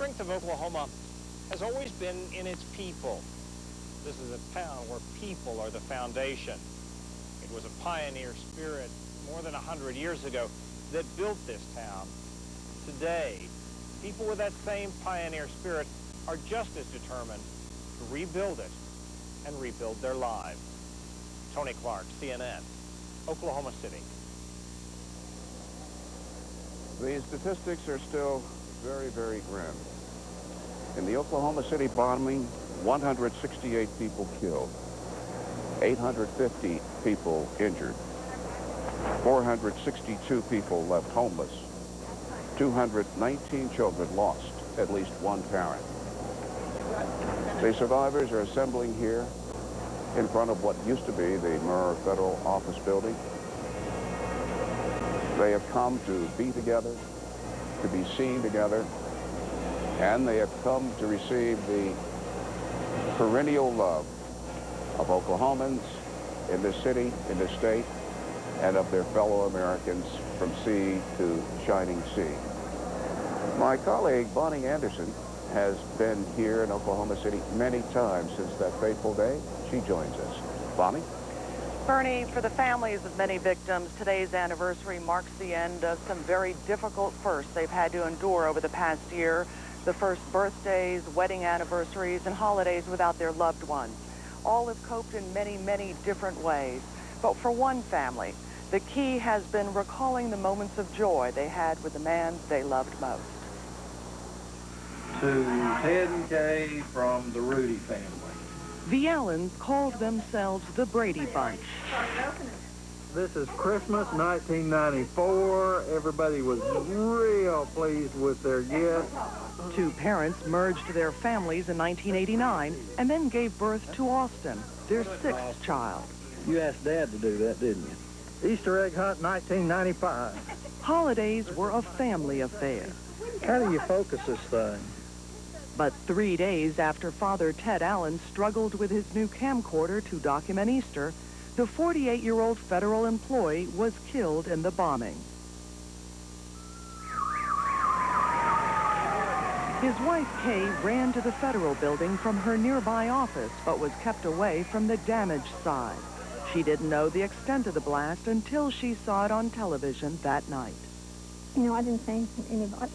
strength of Oklahoma has always been in its people. This is a town where people are the foundation. It was a pioneer spirit more than 100 years ago that built this town. Today, people with that same pioneer spirit are just as determined to rebuild it and rebuild their lives. Tony Clark, CNN, Oklahoma City. The statistics are still very, very grim. In the Oklahoma City bombing, 168 people killed, 850 people injured, 462 people left homeless, 219 children lost at least one parent. The survivors are assembling here in front of what used to be the Murrah Federal Office Building. They have come to be together, to be seen together, and they have come to receive the perennial love of Oklahomans in this city, in this state, and of their fellow Americans from sea to shining sea. My colleague, Bonnie Anderson, has been here in Oklahoma City many times since that fateful day. She joins us. Bonnie? Bernie, for the families of many victims, today's anniversary marks the end of some very difficult firsts they've had to endure over the past year. The first birthdays, wedding anniversaries, and holidays without their loved ones. All have coped in many, many different ways. But for one family, the key has been recalling the moments of joy they had with the man they loved most. To Ted and Kay from the Rudy family. The Allens called themselves the Brady Bunch. This is Christmas 1994. Everybody was real pleased with their gift. Two parents merged their families in 1989 and then gave birth to Austin, their sixth child. You asked Dad to do that, didn't you? Easter egg hunt 1995. Holidays were a family affair. How do you focus this thing? But 3 days after Father Ted Allen struggled with his new camcorder to document Easter, the 48-year-old federal employee was killed in the bombing. His wife, Kay, ran to the federal building from her nearby office, but was kept away from the damaged side. She didn't know the extent of the blast until she saw it on television that night. You know, I didn't say anything to anybody.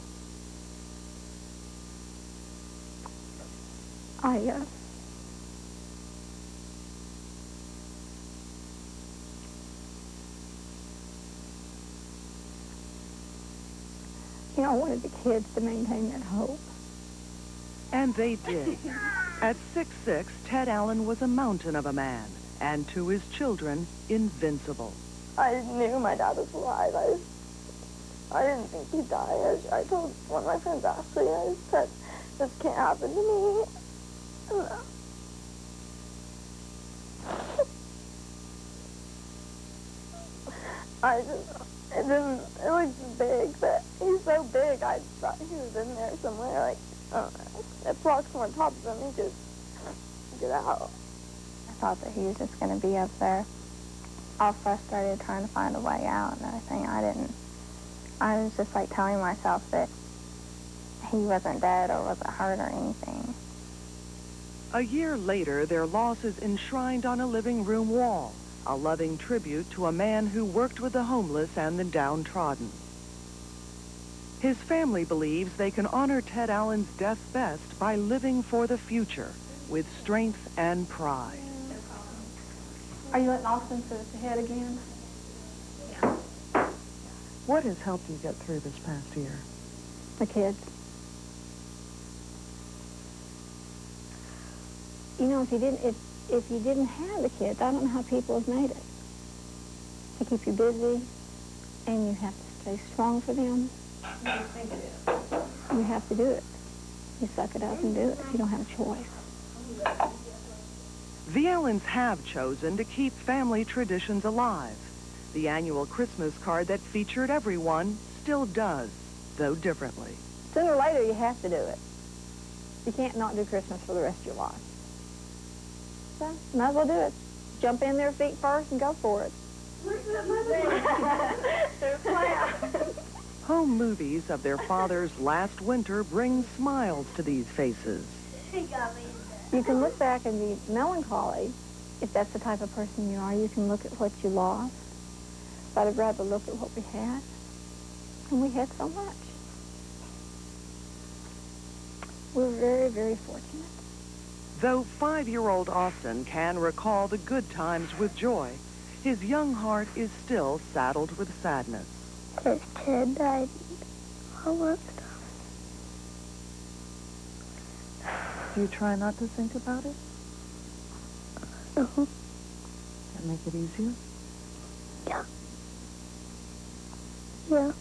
I wanted the kids to maintain that hope. And they did. At 6'6", Ted Allen was a mountain of a man, and to his children, invincible. I knew my dad was alive. I didn't think he'd die. I told one of my friends, Ashley, and I said, this can't happen to me. It looks big, but he's so big, I thought he was in there somewhere, like, I don't know. If rocks were on top of him, he'd just get out. I thought that he was just going to be up there, all frustrated, trying to find a way out and everything. I was just, like, telling myself that he wasn't dead or wasn't hurt or anything. A year later, their loss is enshrined on a living room wall, a loving tribute to a man who worked with the homeless and the downtrodden. His family believes they can honor Ted Allen's death best by living for the future with strength and pride. Are you letting Austin sit ahead again? What has helped you get through this past year? The kids. You know, if you didn't have the kids, I don't know how people have made it. They keep you busy, and you have to stay strong for them. What do you think it is? You have to do it. You suck it up and do it. You don't have a choice. The Allens have chosen to keep family traditions alive. The annual Christmas card that featured everyone still does, though differently. Sooner or later, you have to do it. You can't not do Christmas for the rest of your life. So, might as well do it. Jump in their feet first and go for it. Home movies of their father's last winter bring smiles to these faces. You can look back and be melancholy if that's the type of person you are. You can look at what you lost. But I'd rather look at what we had. And we had so much. We're very, very fortunate. Though 5-year-old Austin can recall the good times with joy, his young heart is still saddled with sadness. His kid died. All that stuff. Do you try not to think about it? Uh-huh. That make it easier? Yeah. Yeah.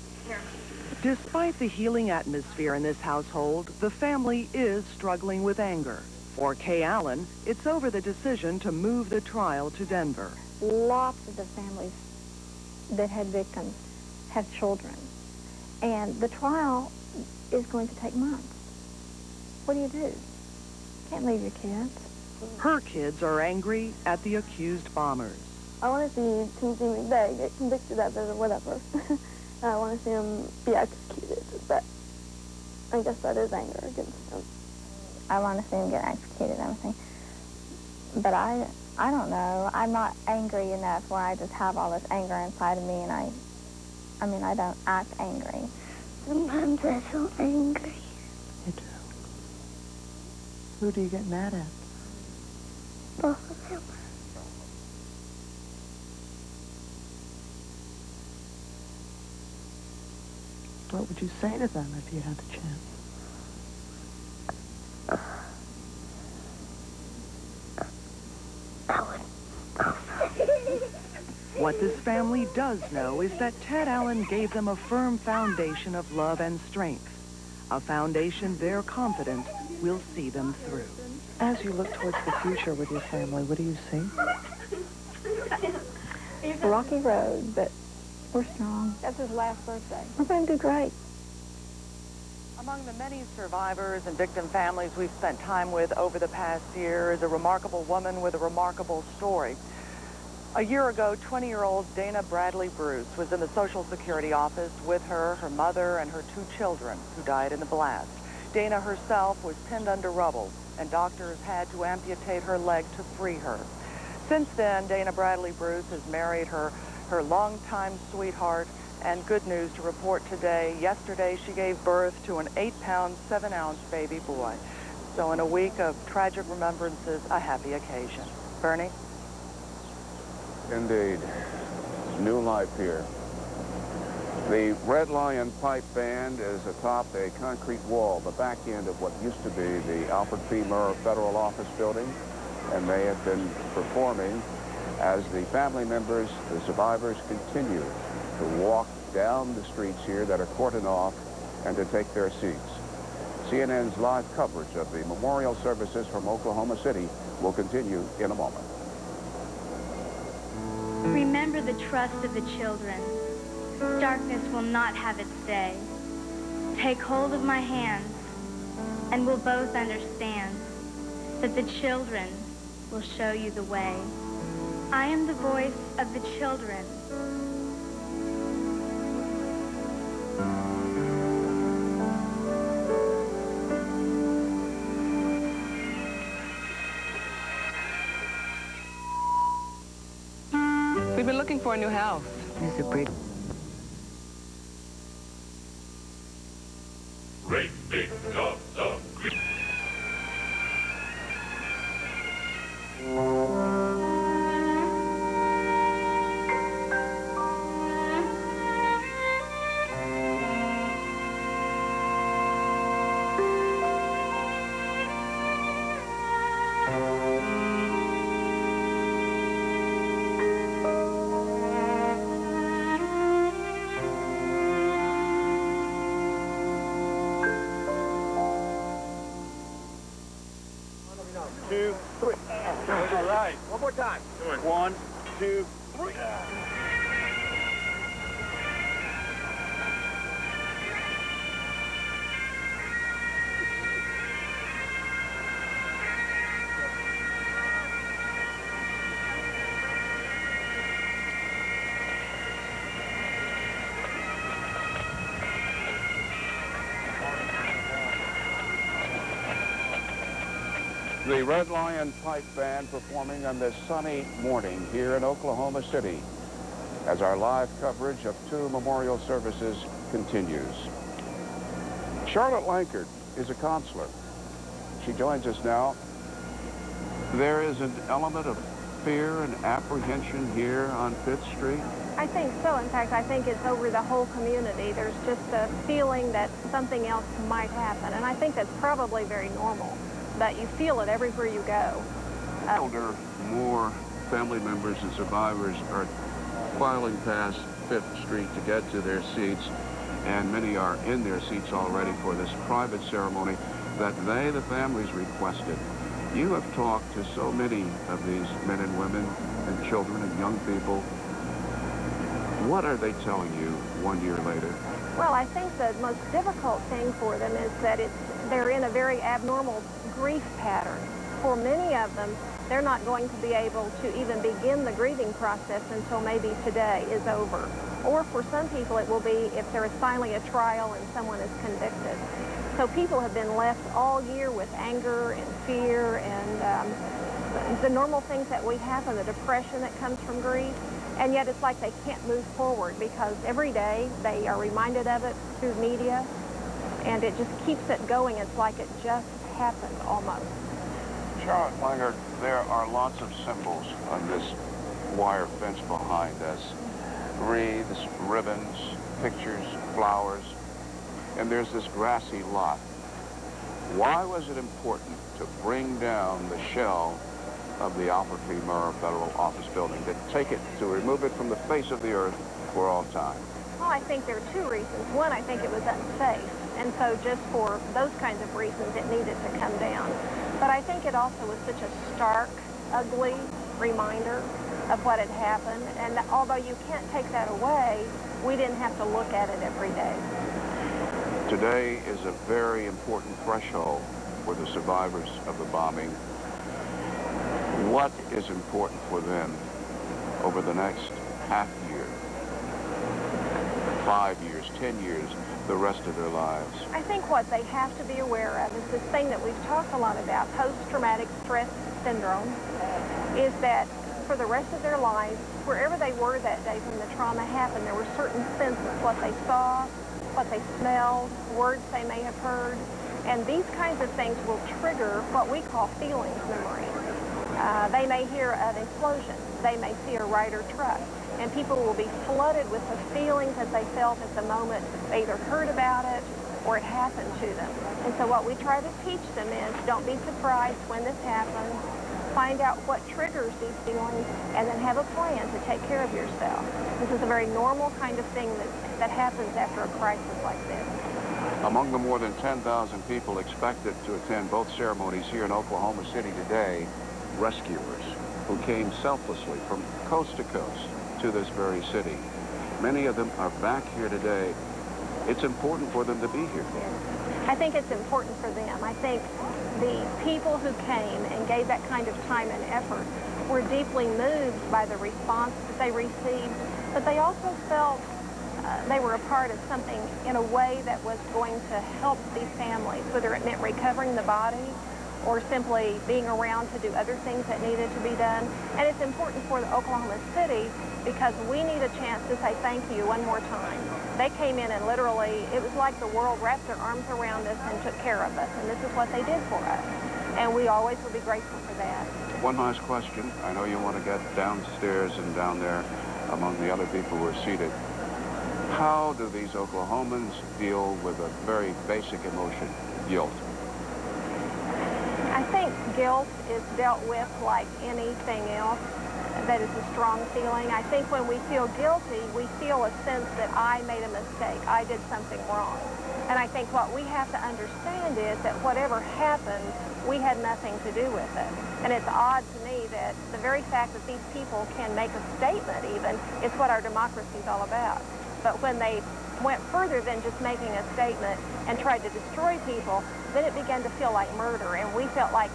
Despite the healing atmosphere in this household, the family is struggling with anger. For Kay Allen, it's over the decision to move the trial to Denver. Lots of the families that had victims have children. And the trial is going to take months. What do? Can't leave your kids. Her kids are angry at the accused bombers. I want to see Timothy McVeigh get convicted of it or whatever. I want to see him be executed. But I guess that is anger against him. I want to see him get executed, I think. But I don't know. I'm not angry enough where I just have all this anger inside of me, and I don't act angry. Sometimes I feel angry. You do? Who do you get mad at? Both of them. What would you say to them if you had the chance? What this family does know is that Ted Allen gave them a firm foundation of love and strength, a foundation they're confident will see them through. As you look towards the future with your family, what do you see? A rocky road, but we're strong. That's his last birthday. We're going to do great. Among the many survivors and victim families we've spent time with over the past year is a remarkable woman with a remarkable story. A year ago, 20-year-old Dana Bradley Bruce was in the Social Security office with her mother, and her 2 children who died in the blast. Dana herself was pinned under rubble, and doctors had to amputate her leg to free her. Since then, Dana Bradley Bruce has married her longtime sweetheart, and good news to report today. Yesterday, she gave birth to an 8-pound, 7-ounce baby boy. So in a week of tragic remembrances, a happy occasion. Bernie? Indeed. New life here. The Red Lion Pipe Band is atop a concrete wall, the back end of what used to be the Alfred P. Murrah Federal Office Building, and they have been performing as the family members, the survivors, continue to walk down the streets here that are cordoned off and to take their seats. CNN's live coverage of the memorial services from Oklahoma City will continue in a moment. Remember the trust of the children. Darkness will not have its day. Take hold of my hands, and we'll both understand that the children will show you the way. I am the voice of the children. We've been looking for a new house. These are pretty. Great big tubs of green. Two, three. All right. One more time. Come on. 1, 2, 3. The Red Lion Pipe Band performing on this sunny morning here in Oklahoma City as our live coverage of 2 memorial services continues. Charlotte Lankard is a counselor. She joins us now. There is an element of fear and apprehension here on 5th Street. I think so. In fact, I think it's over the whole community. There's just a feeling that something else might happen, and I think that's probably very normal. But you feel it everywhere you go. Older, more family members and survivors are filing past 5th Street to get to their seats, and many are in their seats already for this private ceremony that they, the families, requested. You have talked to so many of these men and women and children and young people. What are they telling you 1 year later? Well, I think the most difficult thing for them is that they're in a very abnormal grief pattern. For many of them, they're not going to be able to even begin the grieving process until maybe today is over. Or for some people, it will be if there is finally a trial and someone is convicted. So people have been left all year with anger and fear and the normal things that we have and the depression that comes from grief. And yet it's like they can't move forward because every day they are reminded of it through media, and it just keeps it going. It's like it just happened almost. Charlotte Lankard, there are lots of symbols on this wire fence behind us. Wreaths, ribbons, pictures, flowers, and there's this grassy lot. Why was it important to bring down the shell of the Alfred P. Murrah Federal Office Building, to remove it from the face of the earth for all time? Well, I think there are 2 reasons. One, I think it was unsafe, and so just for those kinds of reasons, it needed to come down. But I think it also was such a stark, ugly reminder of what had happened, and although you can't take that away, we didn't have to look at it every day. Today is a very important threshold for the survivors of the bombing. What is important for them over the next half year, 5 years, 10 years, the rest of their lives? I think what they have to be aware of is this thing that we've talked a lot about, post-traumatic stress syndrome, is that for the rest of their lives, wherever they were that day when the trauma happened, there were certain senses, what they saw, what they smelled, words they may have heard, and these kinds of things will trigger what we call feelings memory. They may hear an explosion, they may see a Ryder truck, and people will be flooded with the feelings that they felt at the moment they either heard about it or it happened to them. And so what we try to teach them is don't be surprised when this happens, find out what triggers these feelings, and then have a plan to take care of yourself. This is a very normal kind of thing that happens after a crisis like this. Among the more than 10,000 people expected to attend both ceremonies here in Oklahoma City today, rescuers who came selflessly from coast to coast to this very city. Many of them are back here today. It's important for them to be here. I think it's important for them. I think the people who came and gave that kind of time and effort were deeply moved by the response that they received, but they also felt they were a part of something in a way that was going to help these families, whether it meant recovering the body or simply being around to do other things that needed to be done. And it's important for the Oklahoma City because we need a chance to say thank you one more time. They came in and literally, it was like the world wrapped their arms around us and took care of us, and this is what they did for us. And we always will be grateful for that. One last question. I know you want to get downstairs and down there among the other people who are seated. How do these Oklahomans deal with a very basic emotion, guilt? I think guilt is dealt with like anything else that is a strong feeling. I think when we feel guilty, we feel a sense that I made a mistake, I did something wrong. And I think what we have to understand is that whatever happened, we had nothing to do with it. And it's odd to me that the very fact that these people can make a statement even is what our democracy is all about. But when they went further than just making a statement and tried to destroy people, then it began to feel like murder, and we felt like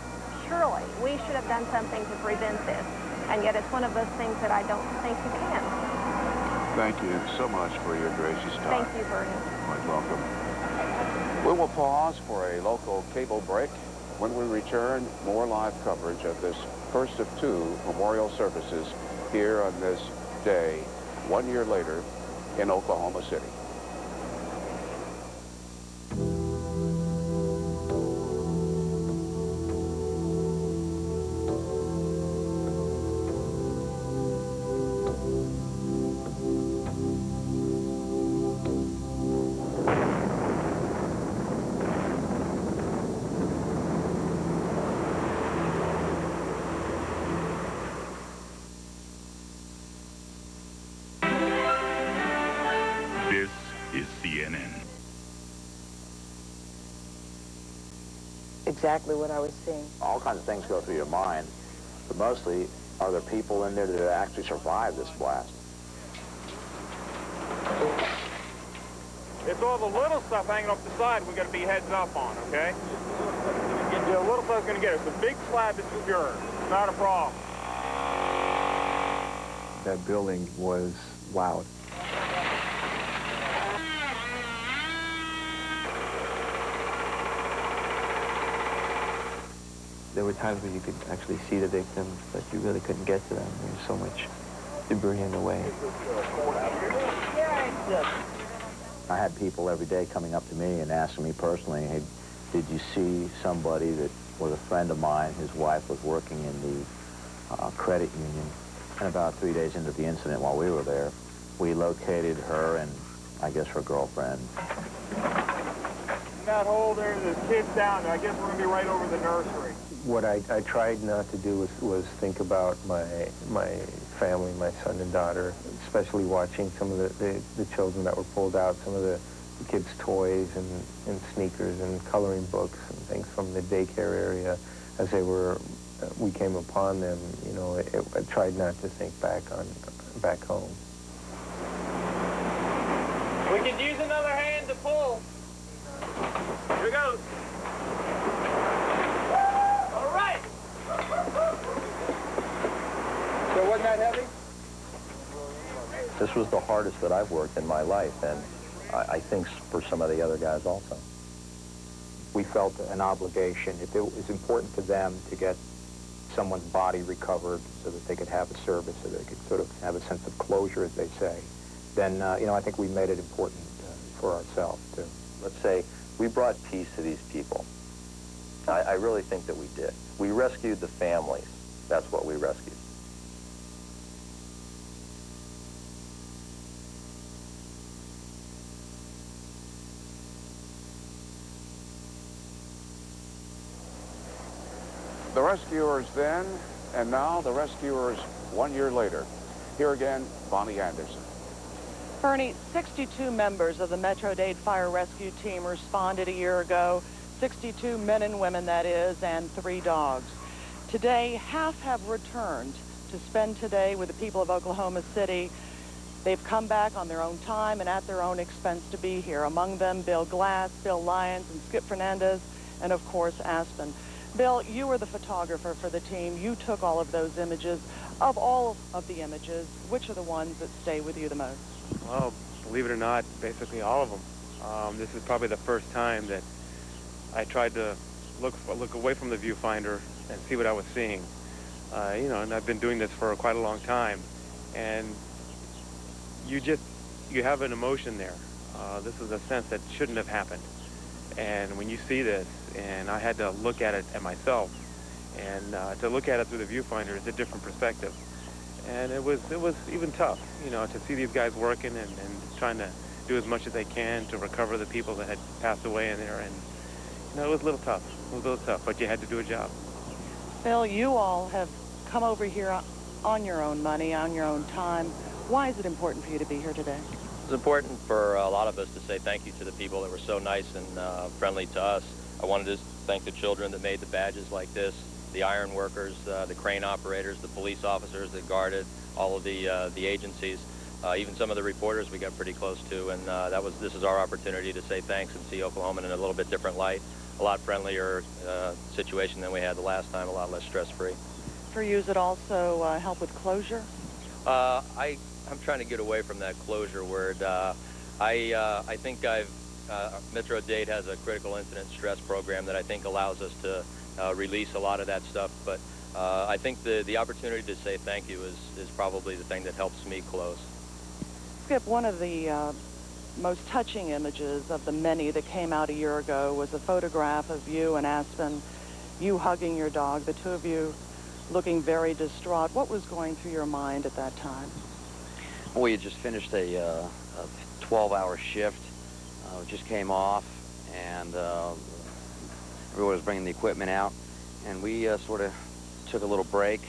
surely we should have done something to prevent this. And yet it's one of those things that I don't think you can. Thank you so much for your gracious time. Thank you, Bernie. Quite welcome. We will pause for a local cable break. When we return, more live coverage of this first of two memorial services here on this day, 1 year later, in Oklahoma City. This is CNN. Exactly what I was seeing. All kinds of things go through your mind, but mostly, are there people in there that actually survived this blast? It's all the little stuff hanging off the side we got to be heads up on, okay? The little stuff's going to get us. The big slab is secure. Not a problem. That building was loud. There were times where you could actually see the victims, but you really couldn't get to them. There was so much debris in the way. I had people every day coming up to me and asking me personally, hey, did you see somebody that was a friend of mine? His wife was working in the credit union. And about 3 days into the incident while we were there, we located her and, I guess, her girlfriend. In that hole there's kids down there. I guess we're going to be right over the nursery. What I tried not to do was think about my family, my son and daughter, especially watching some of the children that were pulled out, some of the kids' toys and sneakers and coloring books and things from the daycare area as we came upon them. You know, I tried not to think back home. We could use another hand to pull. Here goes. All right. So wasn't that heavy? This was the hardest that I've worked in my life, and I think for some of the other guys also. We felt an obligation. If it was important to them to get someone's body recovered so that they could have a service, so they could sort of have a sense of closure, as they say, then, you know, I think we made it important for ourselves, too. Let's say we brought peace to these people. I really think that we did. We rescued the families. That's what we rescued. The rescuers then, and now the rescuers 1 year later. Here again, Bonnie Anderson. Bernie, 62 members of the Metro-Dade Fire Rescue Team responded a year ago. 62 men and women, that is, and 3 dogs. Today, half have returned to spend today with the people of Oklahoma City. They've come back on their own time and at their own expense to be here. Among them, Bill Glass, Bill Lyons, and Skip Fernandez, and of course, Aspen. Bill, you were the photographer for the team. You took all of those images. Of all of the images, which are the ones that stay with you the most? Well, believe it or not, basically all of them. This is probably the first time that I tried to look away from the viewfinder and see what I was seeing. You know, and I've been doing this for quite a long time, and you have an emotion there. This is a sense that shouldn't have happened. And when you see this, and I had to look at it at myself, and to look at it through the viewfinder is a different perspective. And it was even tough, you know, to see these guys working and trying to do as much as they can to recover the people that had passed away in there. And, you know, it was a little tough. It was a little tough, but you had to do a job. Bill, you all have come over here on your own money, on your own time. Why is it important for you to be here today? It's important for a lot of us to say thank you to the people that were so nice and friendly to us. I wanted to thank the children that made the badges like this, the iron workers, the crane operators, the police officers that guarded, all of the agencies, even some of the reporters we got pretty close to, and this is our opportunity to say thanks and see Oklahoma in a little bit different light, a lot friendlier situation than we had the last time, a lot less stress-free. For you, does it also help with closure? I'm trying to get away from that closure word. I think Metro-Dade has a critical incident stress program that I think allows us to release a lot of that stuff. But I think the opportunity to say thank you is probably the thing that helps me close. Skip, one of the most touching images of the many that came out a year ago was a photograph of you and Aspen, you hugging your dog, the two of you looking very distraught. What was going through your mind at that time? We had just finished a 12-hour shift. Just came off, and everyone was bringing the equipment out, and we sort of took a little break,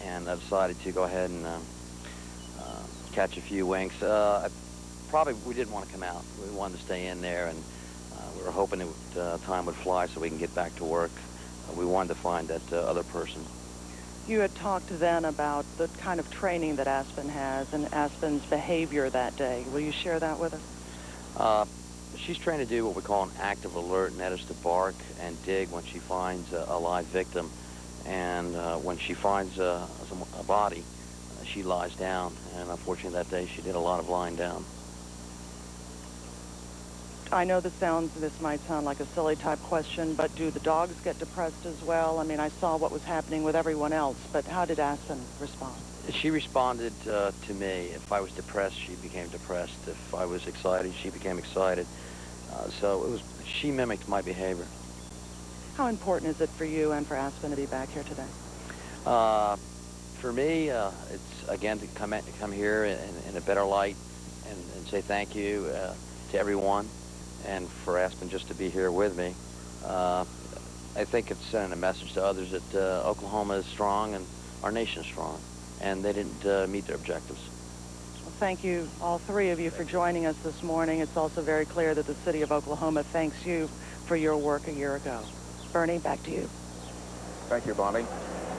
and I decided to go ahead and catch a few winks. We didn't want to come out. We wanted to stay in there, and we were hoping that time would fly so we can get back to work. We wanted to find that other person. You had talked then about the kind of training that Aspen has and Aspen's behavior that day. Will you share that with us? She's trained to do what we call an active alert, and that is to bark and dig when she finds a live victim. And when she finds a body, she lies down. And unfortunately that day she did a lot of lying down. I know this might sound like a silly type question, but do the dogs get depressed as well? I mean, I saw what was happening with everyone else, but how did Aspen respond? She responded to me. If I was depressed, she became depressed. If I was excited, she became excited. So she mimicked my behavior. How important is it for you and for Aspen to be back here today? For me, it's, again, to come here in a better light and say thank you to everyone, and for Aspen just to be here with me. I think it's sending a message to others that Oklahoma is strong and our nation is strong, and they didn't meet their objectives. Well, thank you, all three of you, for joining us this morning. It's also very clear that the city of Oklahoma thanks you for your work a year ago. Bernie, back to you. Thank you, Bonnie.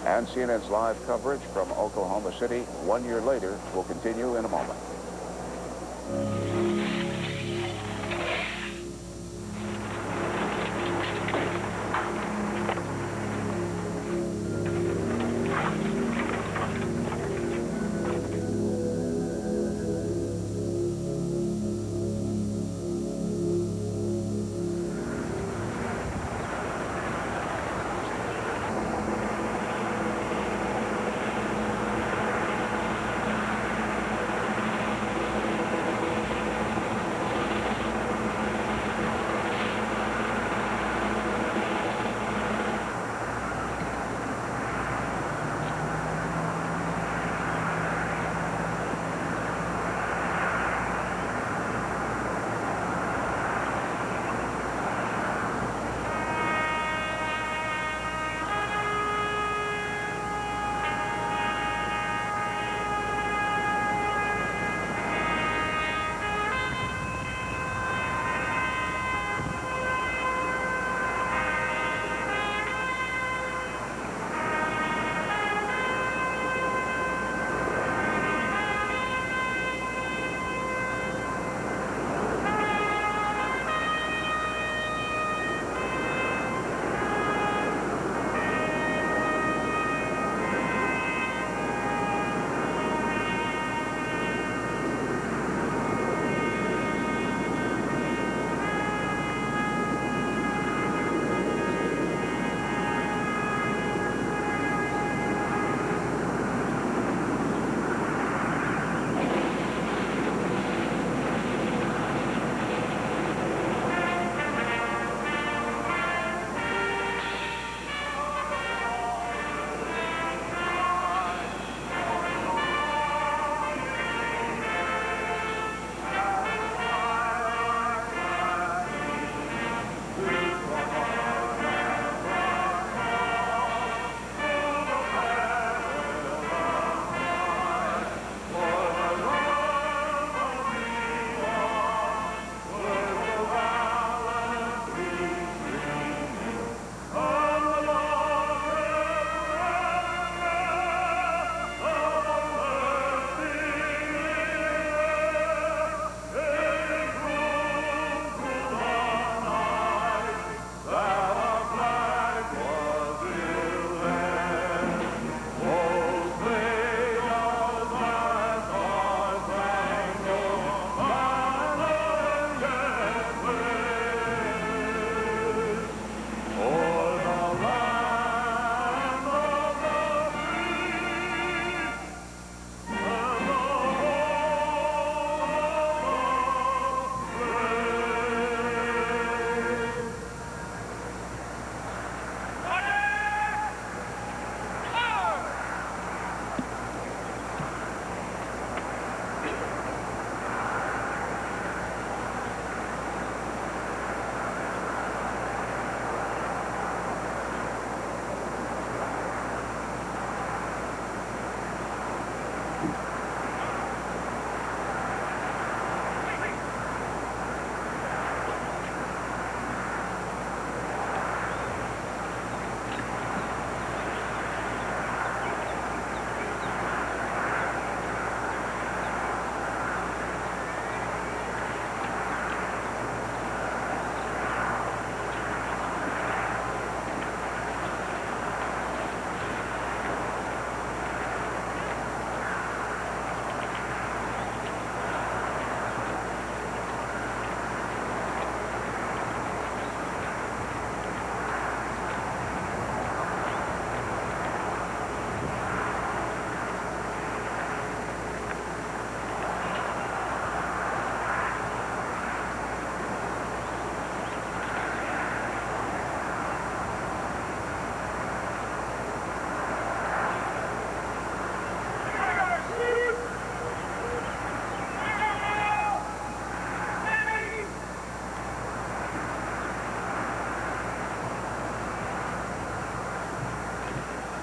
And CNN's live coverage from Oklahoma City 1 year later will continue in a moment.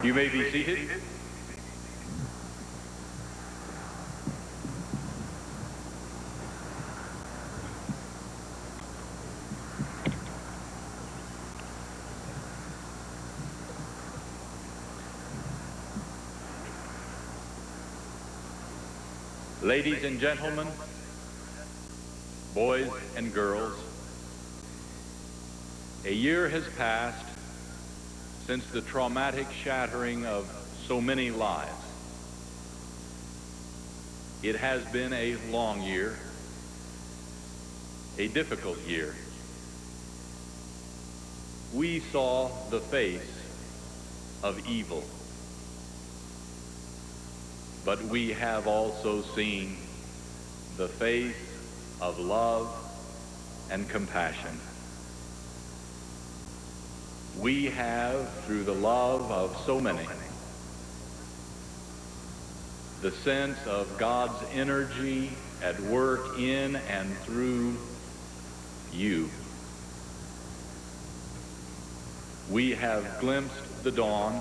You may be seated. Ladies and gentlemen, boys and girls, a year has passed since the traumatic shattering of so many lives. It has been a long year, a difficult year. We saw the face of evil, but we have also seen the face of love and compassion. We have, through the love of so many, the sense of God's energy at work in and through you. We have glimpsed the dawn,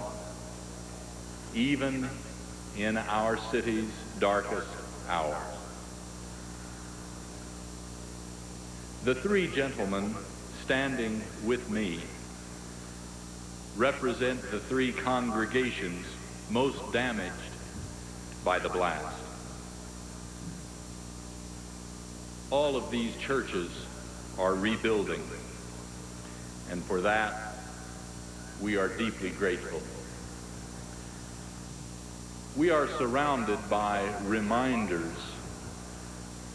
even in our city's darkest hour. The three gentlemen standing with me represent the three congregations most damaged by the blast. All of these churches are rebuilding, and for that, we are deeply grateful. We are surrounded by reminders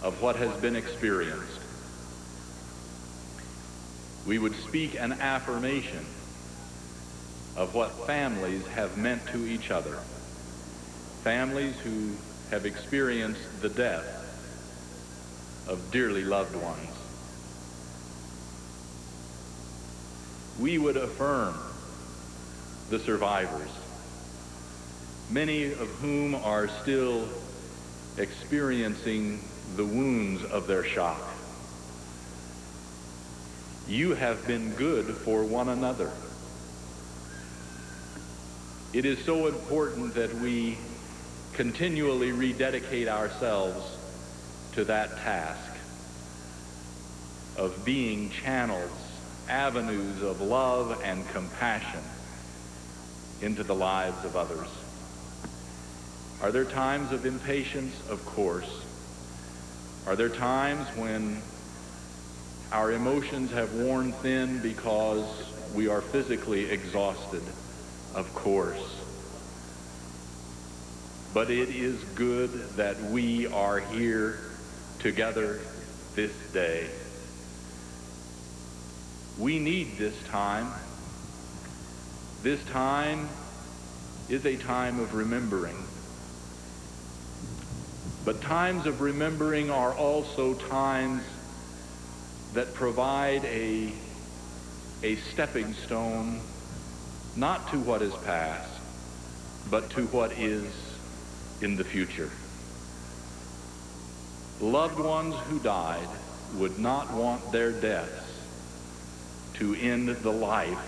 of what has been experienced. We would speak an affirmation of what families have meant to each other. Families who have experienced the death of dearly loved ones. We would affirm the survivors, many of whom are still experiencing the wounds of their shock. You have been good for one another. It is so important that we continually rededicate ourselves to that task of being channels, avenues of love and compassion into the lives of others. Are there times of impatience? Of course. Are there times when our emotions have worn thin because we are physically exhausted? Of course. But it is good that we are here together this day. We need this time. This time is a time of remembering. But times of remembering are also times that provide a stepping stone, not to what is past, but to what is in the future. Loved ones who died would not want their deaths to end the life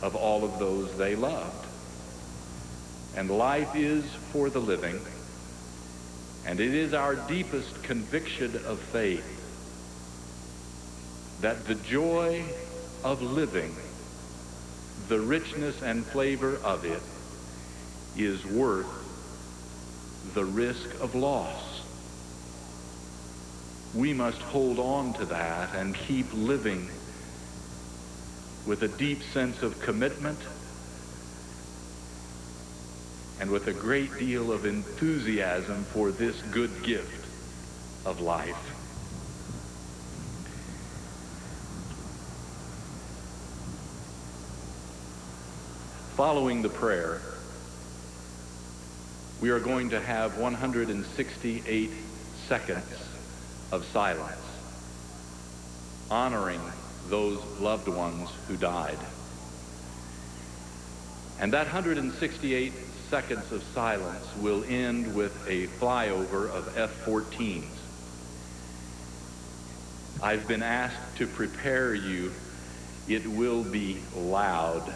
of all of those they loved. And life is for the living, and it is our deepest conviction of faith that the joy of living, the richness and flavor of it, is worth the risk of loss. We must hold on to that and keep living with a deep sense of commitment and with a great deal of enthusiasm for this good gift of life. Following the prayer, we are going to have 168 seconds of silence, honoring those loved ones who died. And that 168 seconds of silence will end with a flyover of F-14s. I've been asked to prepare you. It will be loud.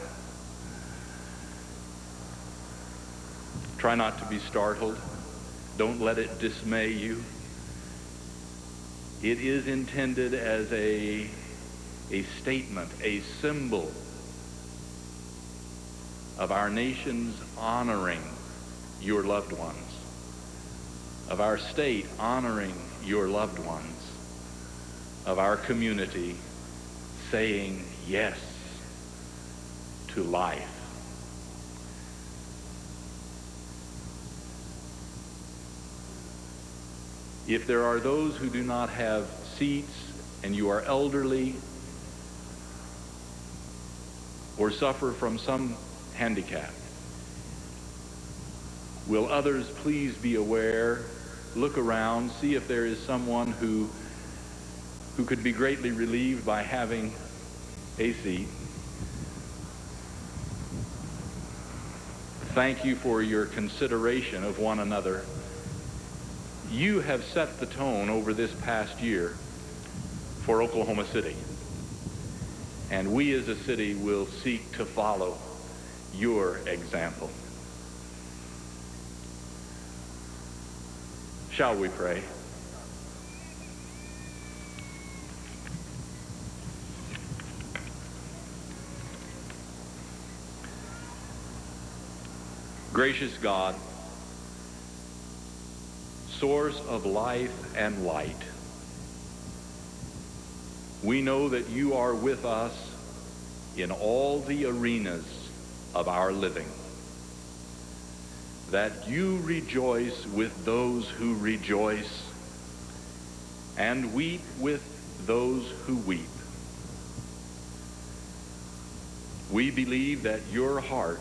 Try not to be startled. Don't let it dismay you. It is intended as a statement, a symbol of our nation's honoring your loved ones, of our state honoring your loved ones, of our community saying yes to life. If there are those who do not have seats and you are elderly or suffer from some handicap, will others please be aware, look around, see if there is someone who could be greatly relieved by having a seat. Thank you for your consideration of one another. You have set the tone over this past year for Oklahoma City, and we as a city will seek to follow your example. Shall we pray? Gracious God, source of life and light, we know that you are with us in all the arenas of our living, that you rejoice with those who rejoice and weep with those who weep. We believe that your heart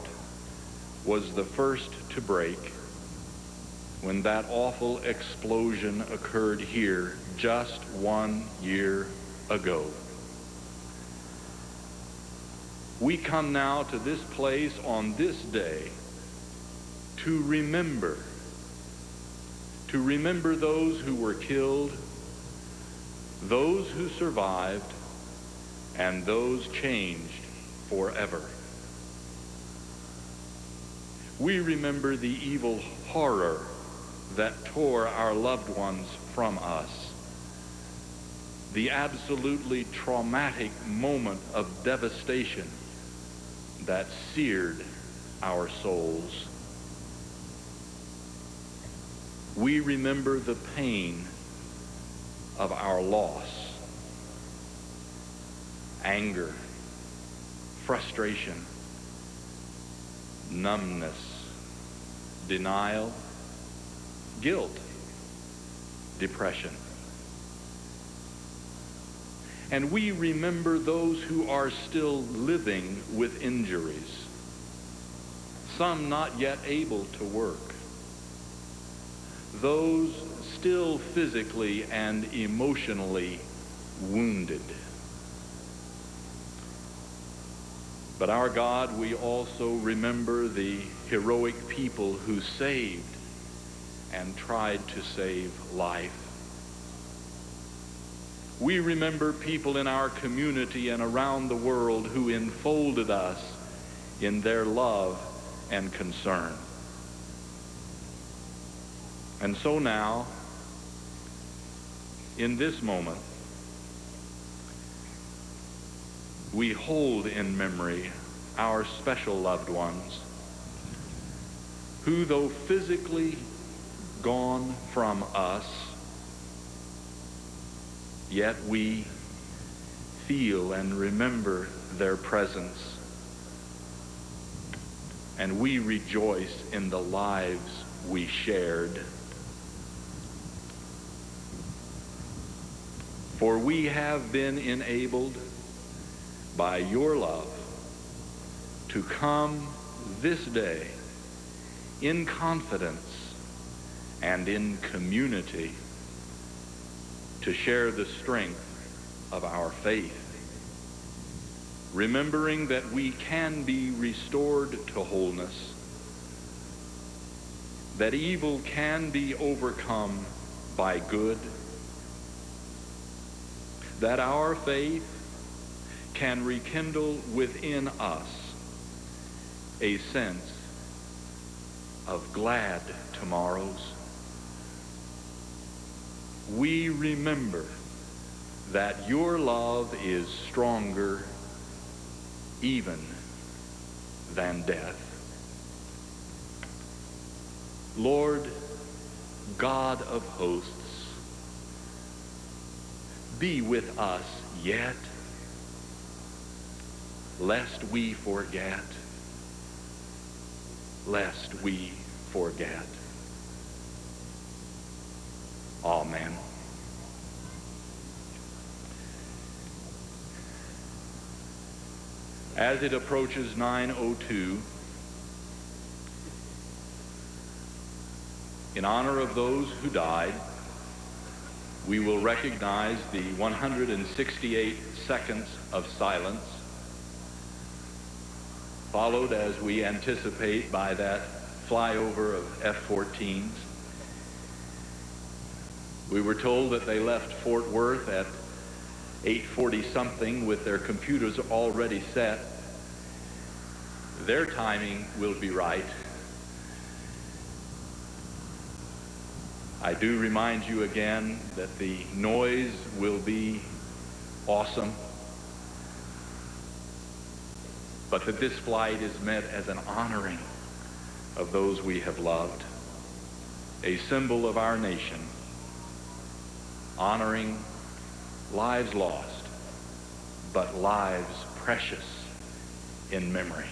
was the first to break when that awful explosion occurred here just 1 year ago. We come now to this place on this day to remember those who were killed, those who survived, and those changed forever. We remember the evil horror that tore our loved ones from us, the absolutely traumatic moment of devastation that seared our souls. We remember the pain of our loss, anger, frustration, numbness, denial, guilt, depression. And we remember those who are still living with injuries, some not yet able to work, those still physically and emotionally wounded. But our God, we also remember the heroic people who saved and tried to save life. We remember people in our community and around the world who enfolded us in their love and concern. And so now, in this moment, we hold in memory our special loved ones who, though physically gone from us, yet we feel and remember their presence, and we rejoice in the lives we shared. For we have been enabled by your love to come this day in confidence and in community to share the strength of our faith, remembering that we can be restored to wholeness, that evil can be overcome by good, that our faith can rekindle within us a sense of glad tomorrows. We remember that your love is stronger even than death. Lord, God of hosts, be with us yet, lest we forget, lest we forget. Amen. As it approaches 9:02, in honor of those who died, we will recognize the 168 seconds of silence, followed, as we anticipate, by that flyover of F-14s. We were told that they left Fort Worth at 8:40-something with their computers already set. Their timing will be right. I do remind you again that the noise will be awesome, but that this flight is meant as an honoring of those we have loved, a symbol of our nation, honoring lives lost, but lives precious in memory.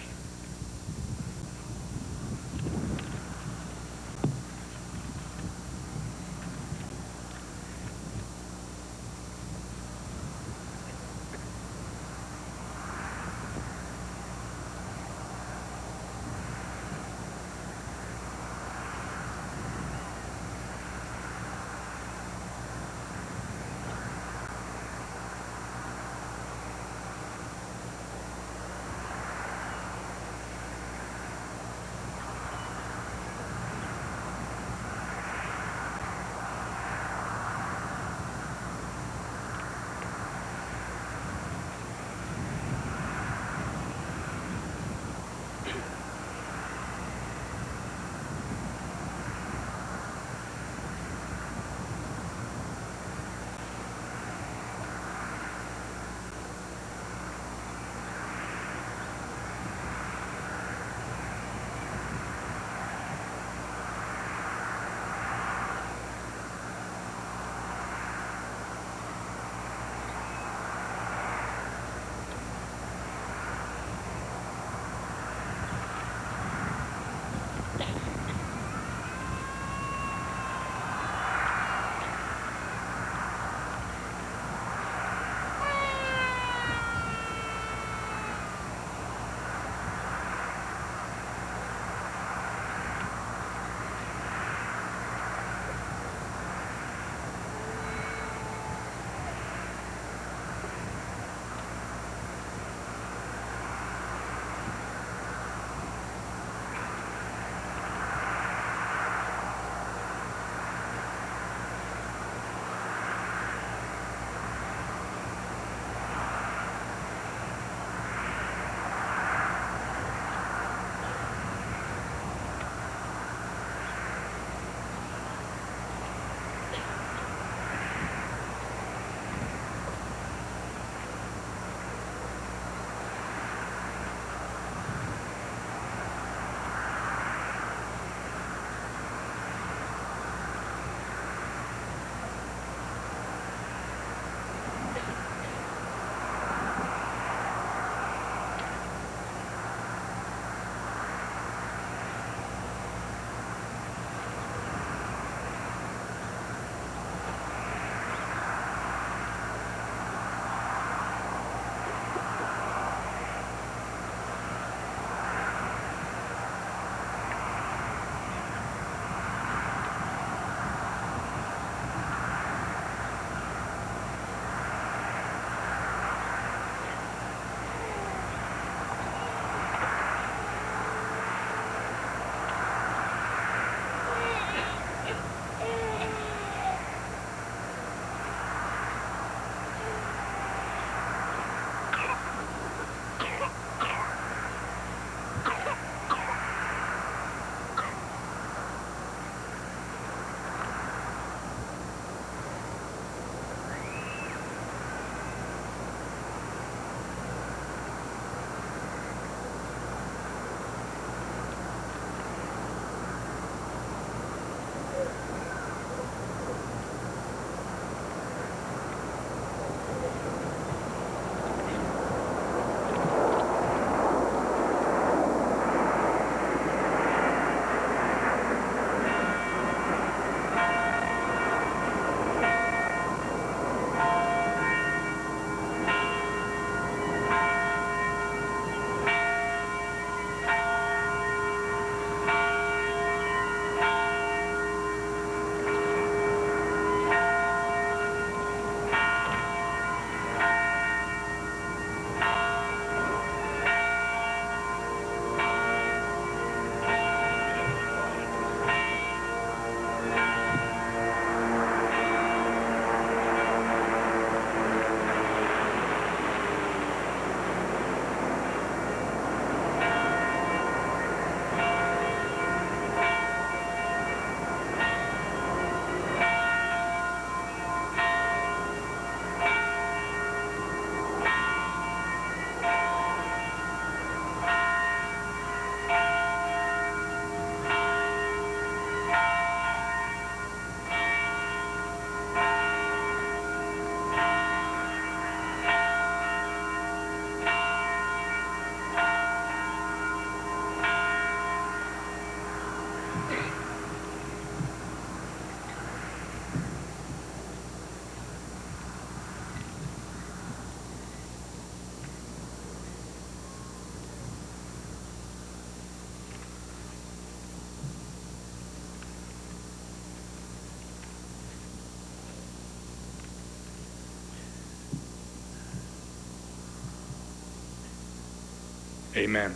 Amen.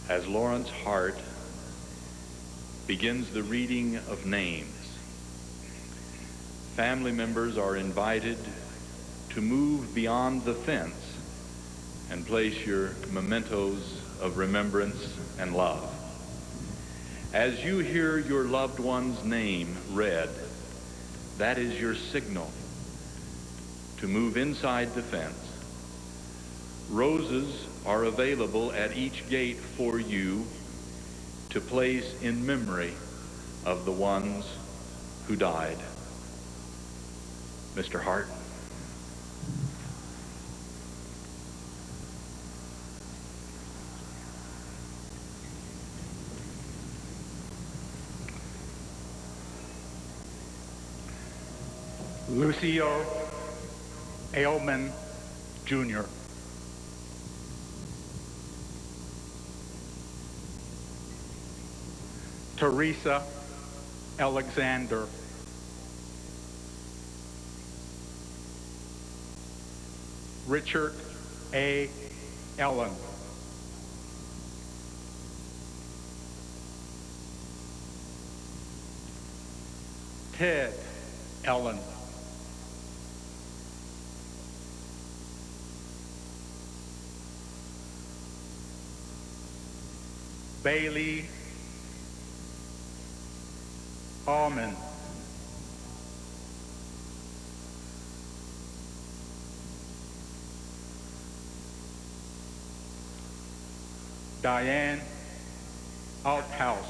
As Lawrence Hart begins the reading of names, family members are invited to move beyond the fence and place your mementos of remembrance and love. As you hear your loved one's name read, that is your signal to move inside the fence. Roses are available at each gate for you to place in memory of the ones who died. Mr. Hart. Lucio Ailman, Jr. Teresa Alexander. Richard A. Ellen. Ted Ellen. Bailey Almond. Diane Althouse.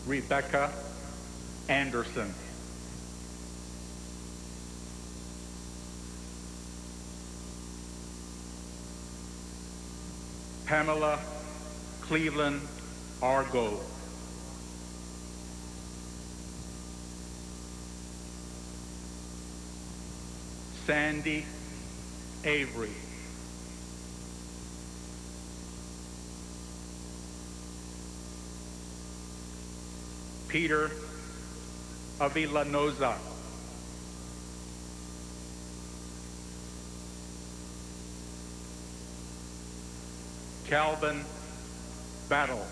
Rebecca Anderson. Pamela Cleveland Argo. Sandy Avery. Peter Avillanoza. Calvin Battle.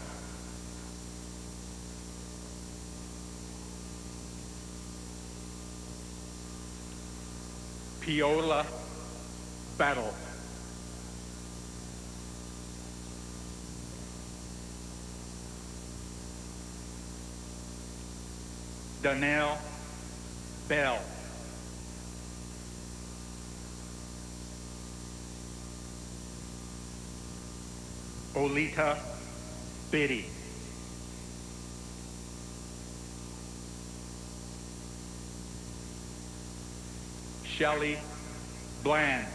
Piola Battle. Donnell Bell. Olita Biddy. Shelley Bland.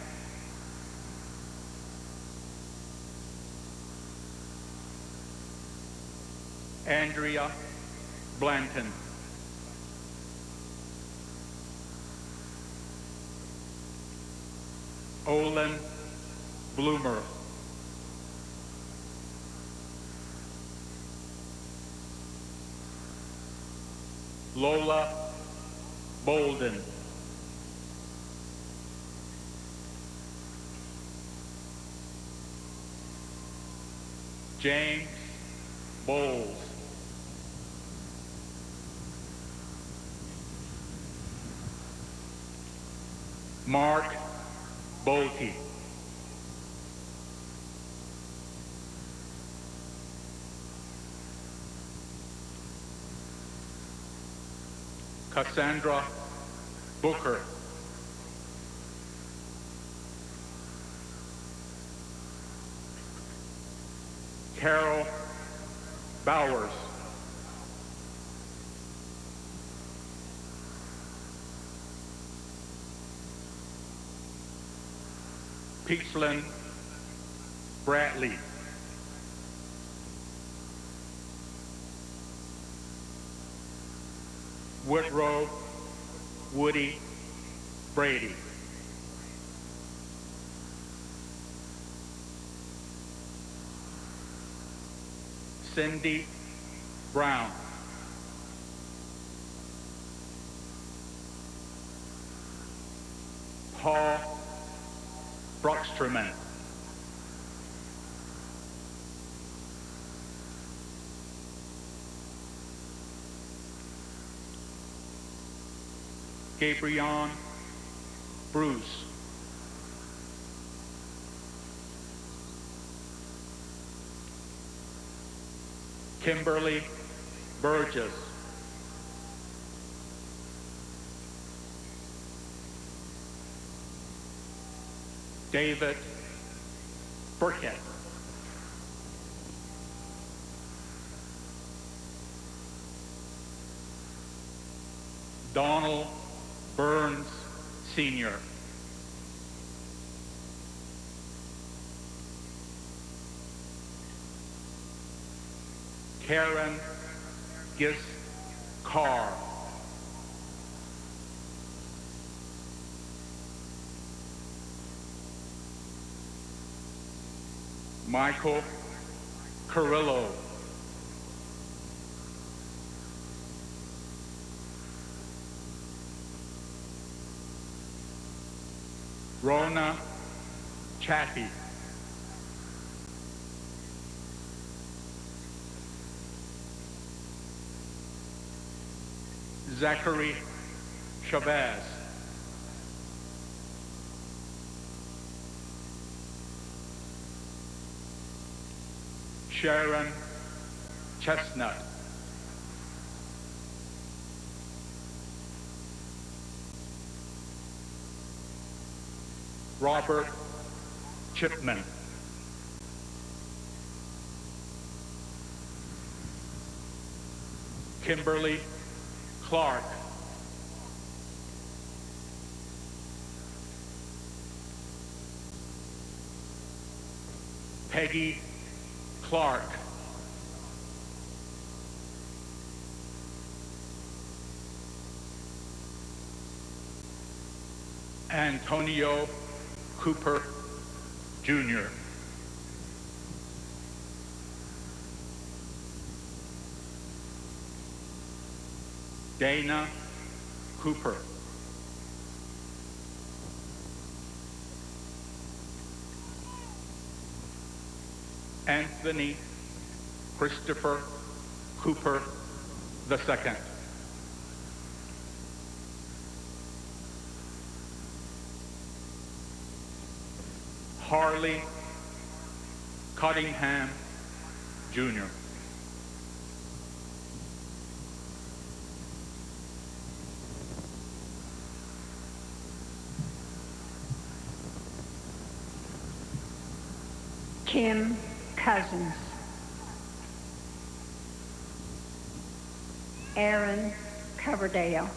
Andrea Blanton. Olin Bloomer. Lola Bolden. James Bowles. Mark Bolte. Cassandra Booker. Carol Bowers. Peachland Bradley. Woodrow Woody Brady. Cindy Brown. Paul Brockstrom. Gabriel Bruce. Kimberly Burgess. David Burkett. Donald Burns Sr. Karen Gis Carr. Michael Carrillo. Rona Chappie. Zachary Chavez. Sharon Chestnut. Robert Chipman. Kimberly Clark. Peggy Clark. Antonio Cooper Jr. Dana Cooper. Anthony Christopher Cooper II. Harley Cottingham Jr. Kim Cousins. Aaron Coverdale.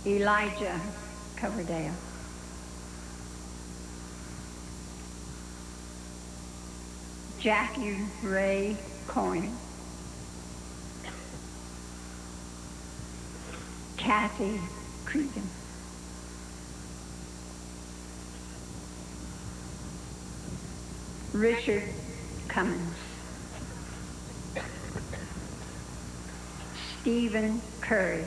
Elijah Coverdale. Jackie Ray Coyne. Kathy Cregan. Richard Cummins. Stephen Curry.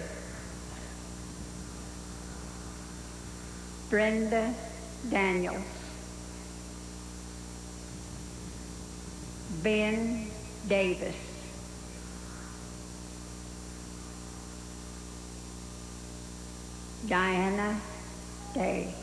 Brenda Daniels. Ben Davis. Diana Day.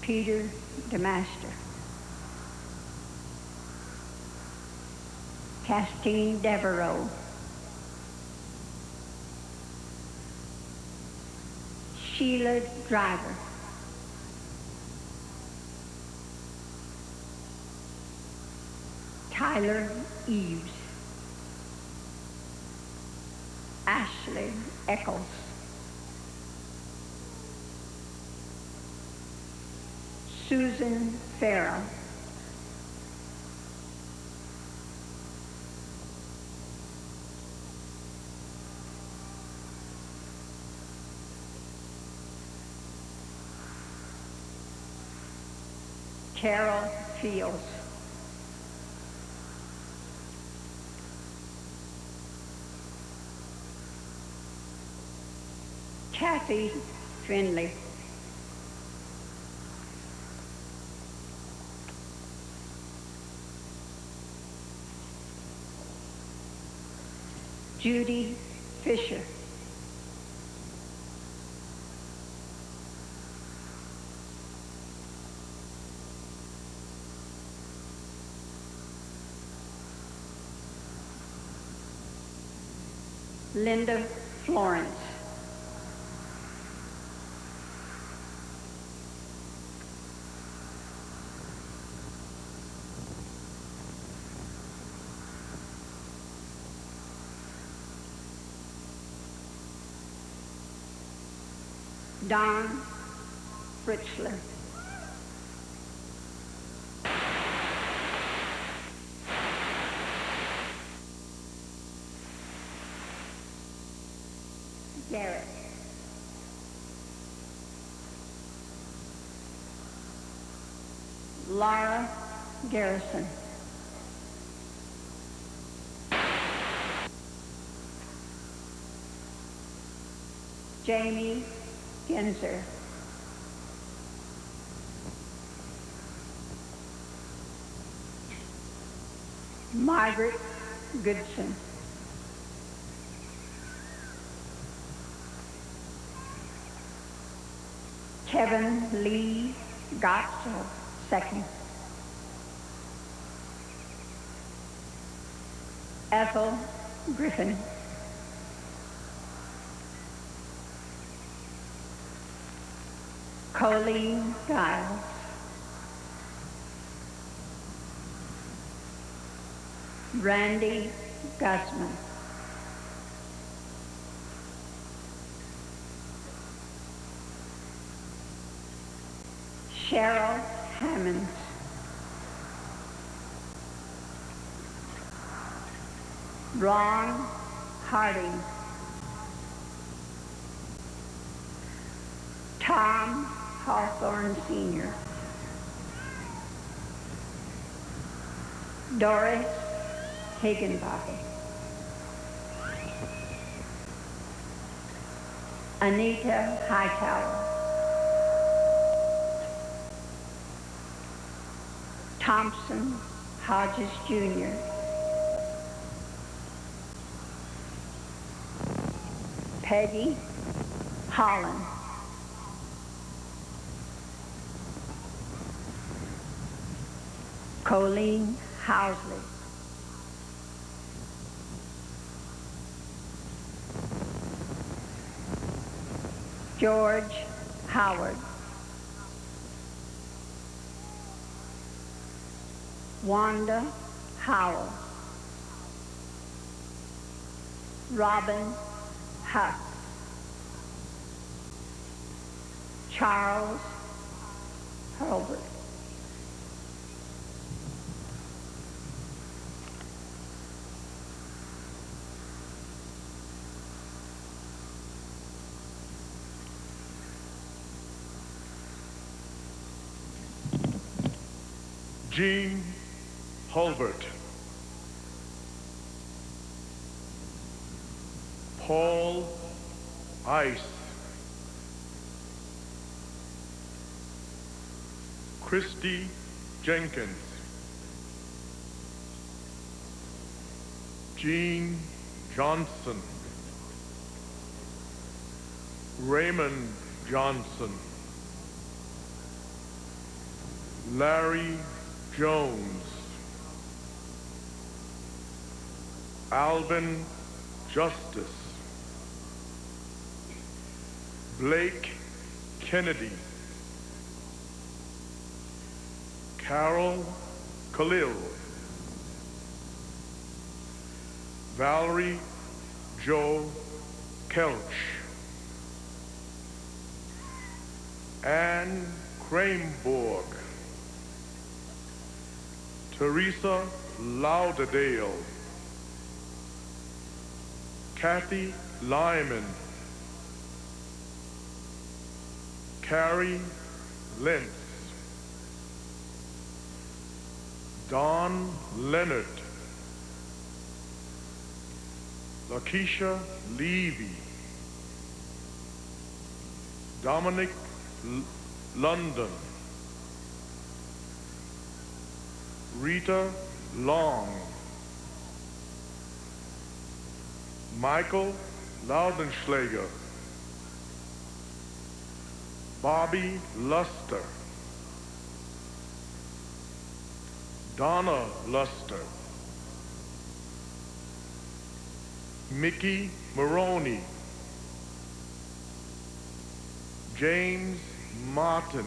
Peter DeMaster. Castine Devereaux. Sheila Driver. Tyler Eves. Ashley Eccles. Susan Farrell. Cheryl Fields. Kathy Finley. Judy Fisher. Linda Florence. Don Fritzler. Garrett. Laura Garrison. Jamie Genzer. Margaret Goodson. Kevin Lee Gottsel, second. Ethel Griffin. Colleen Giles. Randy Gussman. Cheryl Hammonds. Ron Harding. Tom Hawthorne Sr. Doris Higginbotham. Anita Hightower. Thompson Hodges Jr. Peggy Holland. Colleen Housley. George Howard. Wanda Howell. Robin Huck. Charles Hurlbert. Jean Hulbert. Paul Ice. Christy Jenkins. Jean Johnson. Raymond Johnson. Larry Jones. Alvin Justice. Blake Kennedy. Carol Khalil. Valerie Jo Kelch. Anne Kramerborg. Teresa Lauderdale. Kathy Lyman. Carrie Lentz. Don Leonard, Lakeisha Levy, Dominic London, Rita Long, Michael Laudenschlager, Bobby Luster, Donna Luster, Mickey Maroney, James Martin,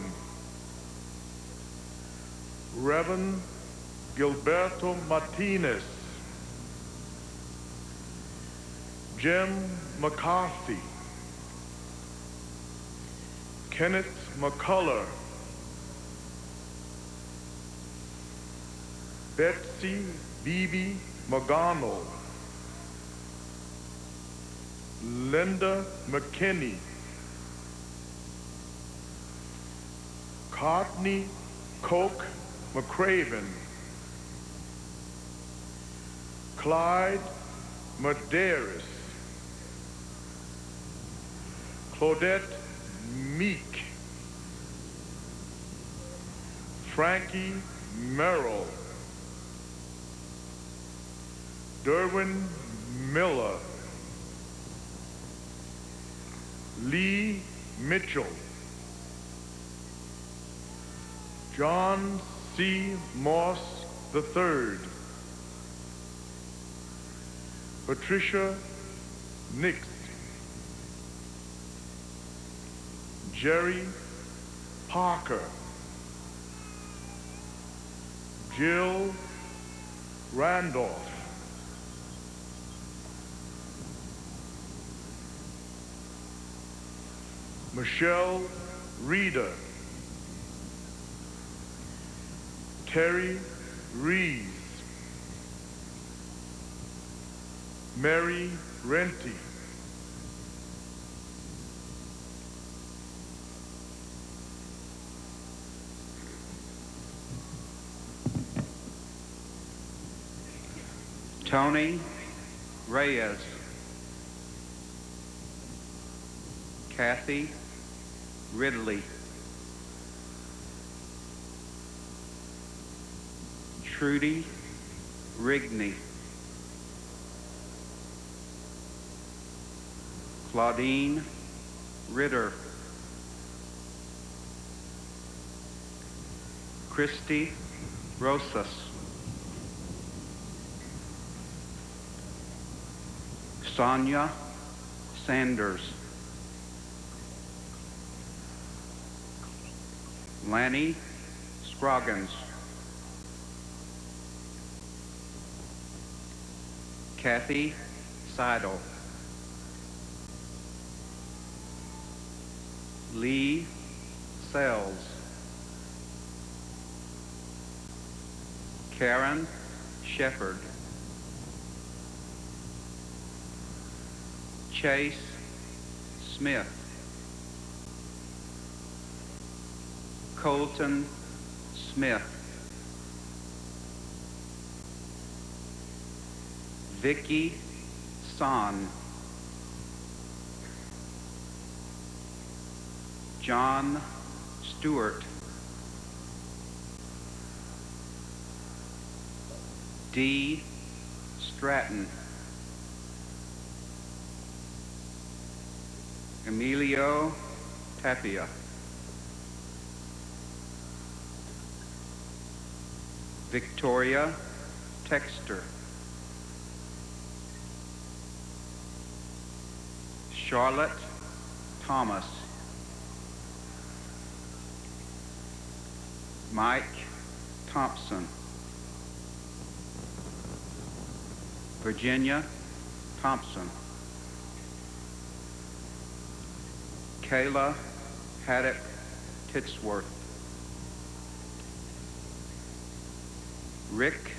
Reverend Gilberto Martinez, Jim McCarthy, Kenneth McCullough, Betsy Beebe McGonnell, Linda McKinney, Courtney Coke McCraven, Clyde Medeiros, Claudette Meek, Frankie Merrill, Derwin Miller, Lee Mitchell, John C. Moss III, Patricia Nix, Jerry Parker, Jill Randolph, Michelle Reeder, Terry Rees, Mary Renty, Tony Reyes, Kathy Ridley, Trudy Rigney, Claudine Ritter, Christy Rosas, Sonia Sanders, Lanny Scroggins, Kathy Seidel, Lee Sells, Karen Shepherd, Chase Smith, Colton Smith, Vicky Son, John Stewart, D. Stratton, Emilio Tapia, Victoria Texter, Charlotte Thomas, Mike Thompson, Virginia Thompson, Kayla Haddock Titsworth, Rick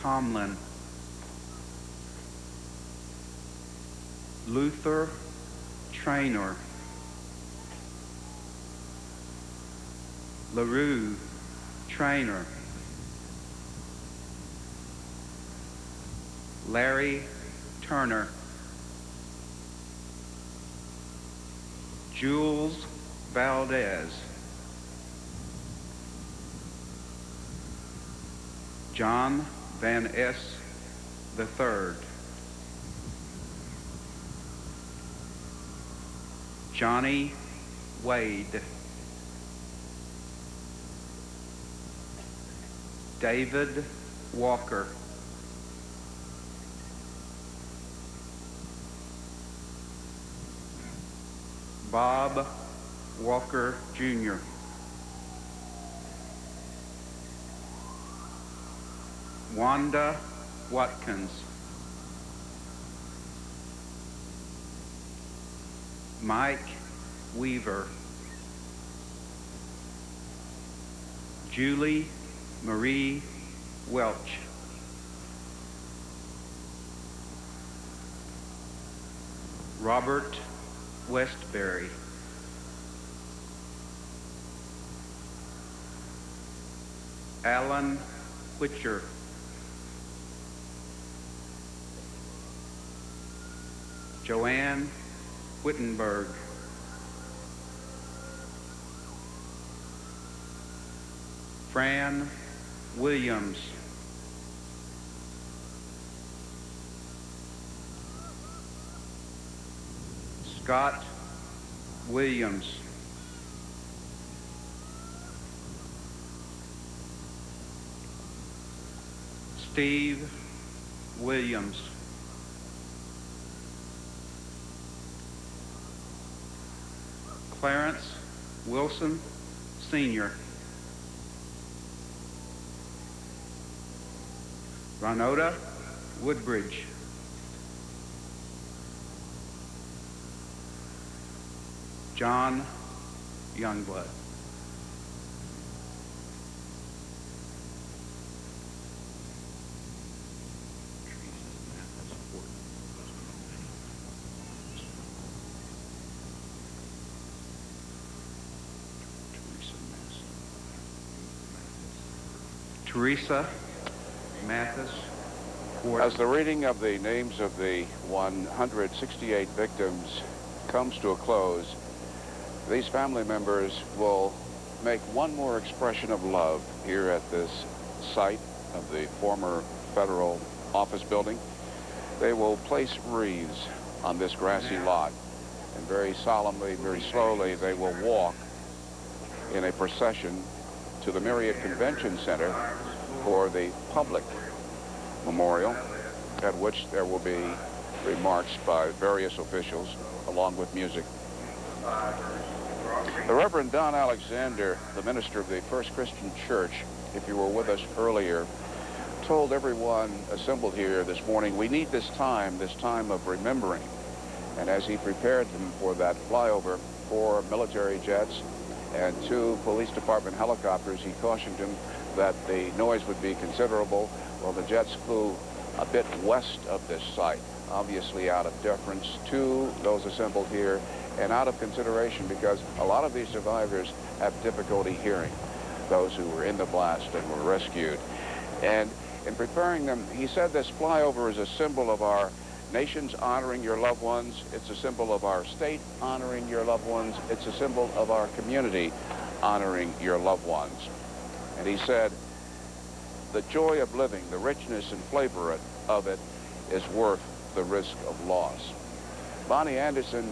Tomlin, Luther Traynor, LaRue Traynor, Larry Turner, Jules Valdez, John Van S. III, Johnny Wade, David Walker, Bob Walker Jr., Wanda Watkins, Mike Weaver, Julie Marie Welch, Robert Westbury, Alan Whitcher, Joanne Wittenberg, Fran Williams, Scott Williams, Steve Williams, Clarence Wilson Sr., Rhoda Woodbridge, John Youngblood. Teresa Mathis. As the reading of the names of the 168 victims comes to a close, these family members will make one more expression of love here at this site of the former federal office building. They will place wreaths on this grassy lot, and very solemnly, very slowly, they will walk in a procession to the Myriad Convention Center for the public memorial, at which there will be remarks by various officials along with music. The Reverend Don Alexander, the minister of the First Christian Church, if you were with us earlier, told everyone assembled here this morning, we need this time of remembering. And as he prepared them for that flyover, 4 military jets and 2 police department helicopters, he cautioned him that the noise would be considerable. Well, the jets flew a bit west of this site, obviously out of deference to those assembled here and out of consideration because a lot of these survivors have difficulty hearing, those who were in the blast and were rescued. And in preparing them, he said this flyover is a symbol of our nation's honoring your loved ones. It's a symbol of our state honoring your loved ones. It's a symbol of our community honoring your loved ones. And he said, the joy of living, the richness and flavor of it is worth the risk of loss. Bonnie Anderson,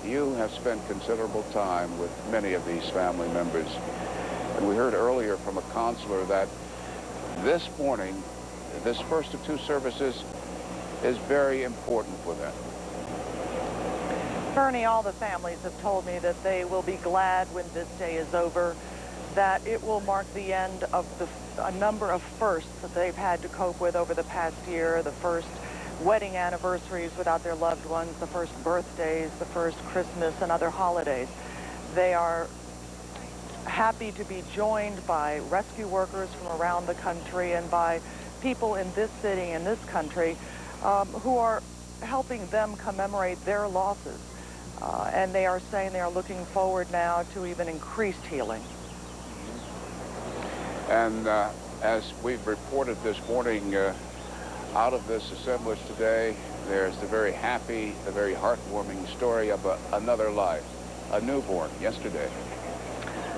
you have spent considerable time with many of these family members. And we heard earlier from a counselor that this morning, this first of 2 services is very important for them. Bernie, all the families have told me that they will be glad when this day is over, that it will mark the end of a number of firsts that they've had to cope with over the past year, the first wedding anniversaries without their loved ones, the first birthdays, the first Christmas and other holidays. They are happy to be joined by rescue workers from around the country and by people in this city and this country who are helping them commemorate their losses. And they are saying they are looking forward now to even increased healing. And as we've reported this morning, Out of this assemblage today, there's the very happy, the very heartwarming story of another life, a newborn yesterday.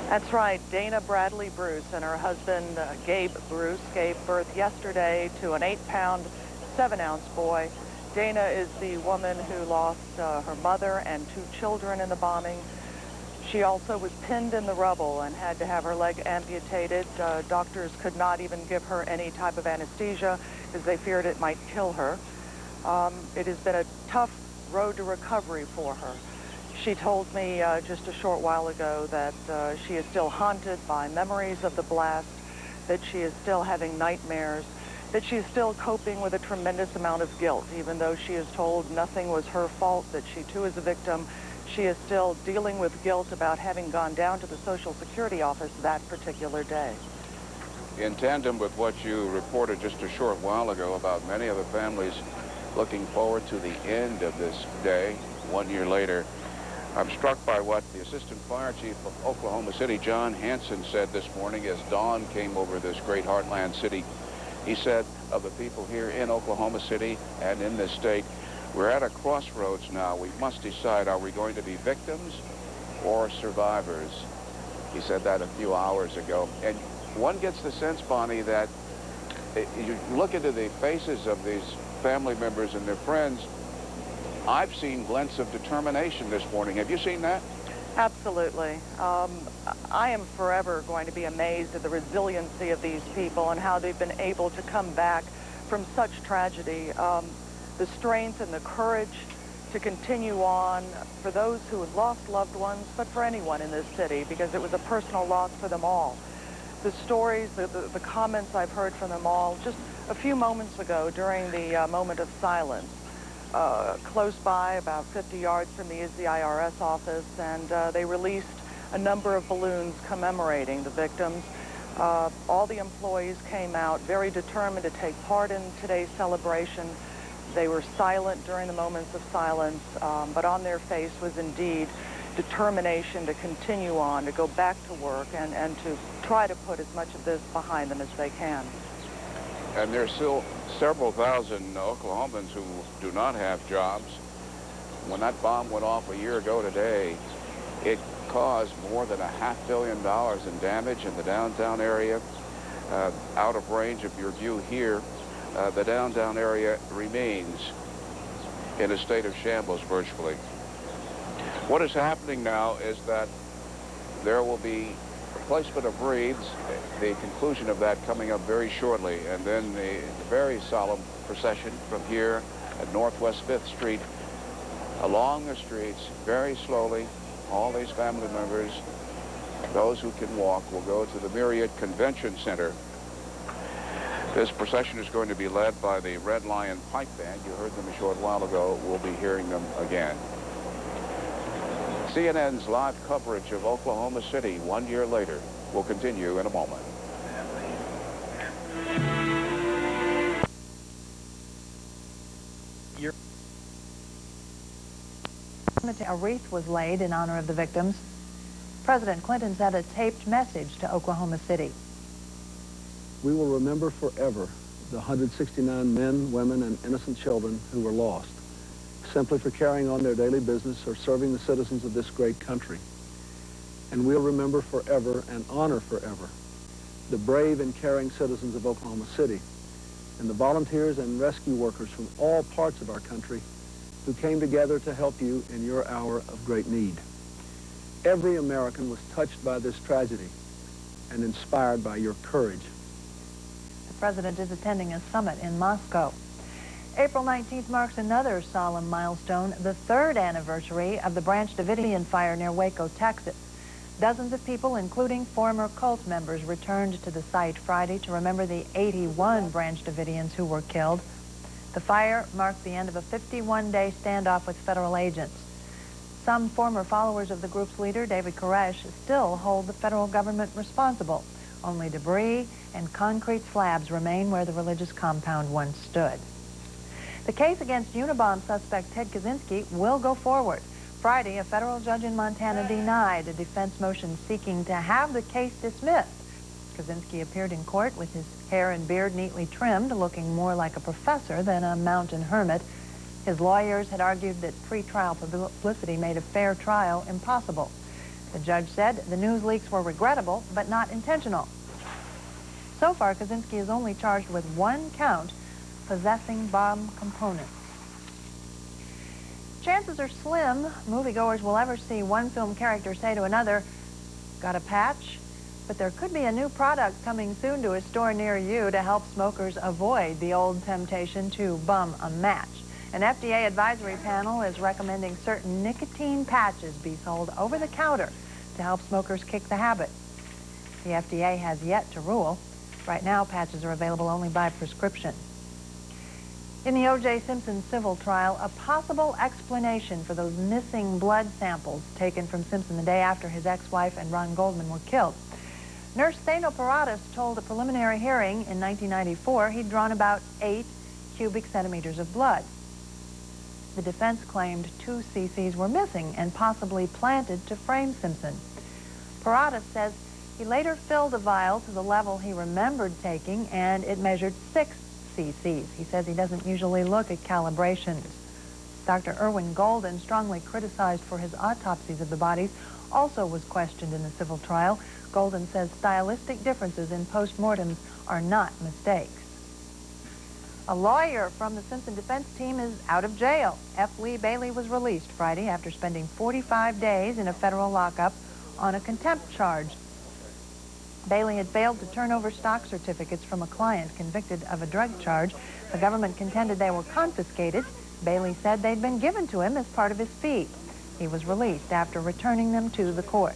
That's right. Dana Bradley Bruce and her husband, Gabe Bruce, gave birth yesterday to an 8-pound, 7-ounce boy. Dana is the woman who lost her mother and 2 children in the bombing. She also was pinned in the rubble and had to have her leg amputated. Doctors could not even give her any type of anesthesia because they feared it might kill her. It has been a tough road to recovery for her. She told me just a short while ago that she is still haunted by memories of the blast, that she is still having nightmares, that she is still coping with a tremendous amount of guilt, even though she is told nothing was her fault, that she too is a victim. She is still dealing with guilt about having gone down to the Social Security office that particular day. In tandem with what you reported just a short while ago about many of the families looking forward to the end of this day, 1 year later, I'm struck by what the Assistant Fire Chief of Oklahoma City, John Hanson, said this morning as dawn came over this great heartland city. He said of the people here in Oklahoma City and in this state, we're at a crossroads now. We must decide, are we going to be victims or survivors? He said that a few hours ago. And one gets the sense, Bonnie, that you look into the faces of these family members and their friends, I've seen glints of determination this morning. Have you seen that? Absolutely. I am forever going to be amazed at the resiliency of these people and how they've been able to come back from such tragedy. The strength and the courage to continue on for those who have lost loved ones, but for anyone in this city, because it was a personal loss for them all. The stories, the comments I've heard from them all, just a few moments ago during the moment of silence, close by, about 50 yards from me, is the IRS office, and they released a number of balloons commemorating the victims. All the employees came out very determined to take part in today's celebration. They were silent during the moments of silence, but on their face was indeed determination to continue on, to go back to work, and to try to put as much of this behind them as they can. And there's still several thousand Oklahomans who do not have jobs. When that bomb went off a year ago today, it caused more than $500 million in damage in the downtown area. Out of range of your view here, the downtown area remains in a state of shambles virtually. What is happening now is that there will be replacement of wreaths, the conclusion of that coming up very shortly, and then the very solemn procession from here at Northwest 5th Street along the streets, very slowly. All these family members, those who can walk, will go to the Myriad Convention Center. This procession is going to be led by the Red Lion Pipe Band. You heard them a short while ago. We'll be hearing them again. CNN's live coverage of Oklahoma City 1 year later will continue in a moment. A wreath was laid in honor of the victims. President Clinton sent a taped message to Oklahoma City. We will remember forever the 169 men, women, and innocent children who were lost, simply for carrying on their daily business or serving the citizens of this great country. And we'll remember forever and honor forever the brave and caring citizens of Oklahoma City and the volunteers and rescue workers from all parts of our country who came together to help you in your hour of great need. Every American was touched by this tragedy and inspired by your courage. The president is attending a summit in Moscow. April 19th marks another solemn milestone, the 3rd anniversary of the Branch Davidian fire near Waco, Texas. Dozens of people, including former cult members, returned to the site Friday to remember the 81 Branch Davidians who were killed. The fire marked the end of a 51-day standoff with federal agents. Some former followers of the group's leader, David Koresh, still hold the federal government responsible. Only debris and concrete slabs remain where the religious compound once stood. The case against Unabomb suspect Ted Kaczynski will go forward. Friday, a federal judge in Montana denied a defense motion seeking to have the case dismissed. Kaczynski appeared in court with his hair and beard neatly trimmed, looking more like a professor than a mountain hermit. His lawyers had argued that pre-trial publicity made a fair trial impossible. The judge said the news leaks were regrettable, but not intentional. So far, Kaczynski is only charged with one count, possessing bomb components. Chances are slim moviegoers will ever see one film character say to another, "Got a patch?" But there could be a new product coming soon to a store near you to help smokers avoid the old temptation to bum a match. An FDA advisory panel is recommending certain nicotine patches be sold over the counter to help smokers kick the habit. The FDA has yet to rule. Right now, patches are available only by prescription. In the O.J. Simpson civil trial, a possible explanation for those missing blood samples taken from Simpson the day after his ex-wife and Ron Goldman were killed. Nurse Thano Paradas told a preliminary hearing in 1994 he'd drawn about 8 cubic centimeters of blood. The defense claimed 2 cc's were missing and possibly planted to frame Simpson. Paradas says he later filled a vial to the level he remembered taking, and it measured 6 cc's. He says he doesn't usually look at calibrations. Dr. Irwin Golden, strongly criticized for his autopsies of the bodies, also was questioned in the civil trial. Golden says stylistic differences in postmortems are not mistakes. A lawyer from the Simpson defense team is out of jail. F. Lee Bailey was released Friday after spending 45 days in a federal lockup on a contempt charge. Bailey had failed to turn over stock certificates from a client convicted of a drug charge. The government contended they were confiscated. Bailey said they'd been given to him as part of his fee. He was released after returning them to the court.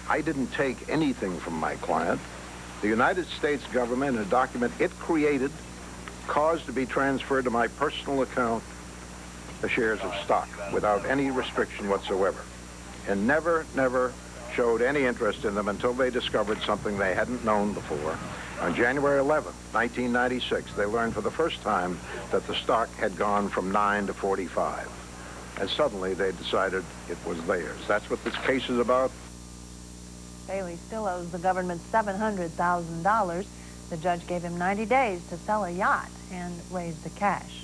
I didn't take anything from my client. The United States government, in a document it created, caused to be transferred to my personal account the shares of stock without any restriction whatsoever, and never showed any interest in them until they discovered something they hadn't known before. On January 11th, 1996, they learned for the first time that the stock had gone from 9 to 45. And suddenly they decided it was theirs. That's what this case is about. Bailey still owes the government $700,000. The judge gave him 90 days to sell a yacht and raise the cash.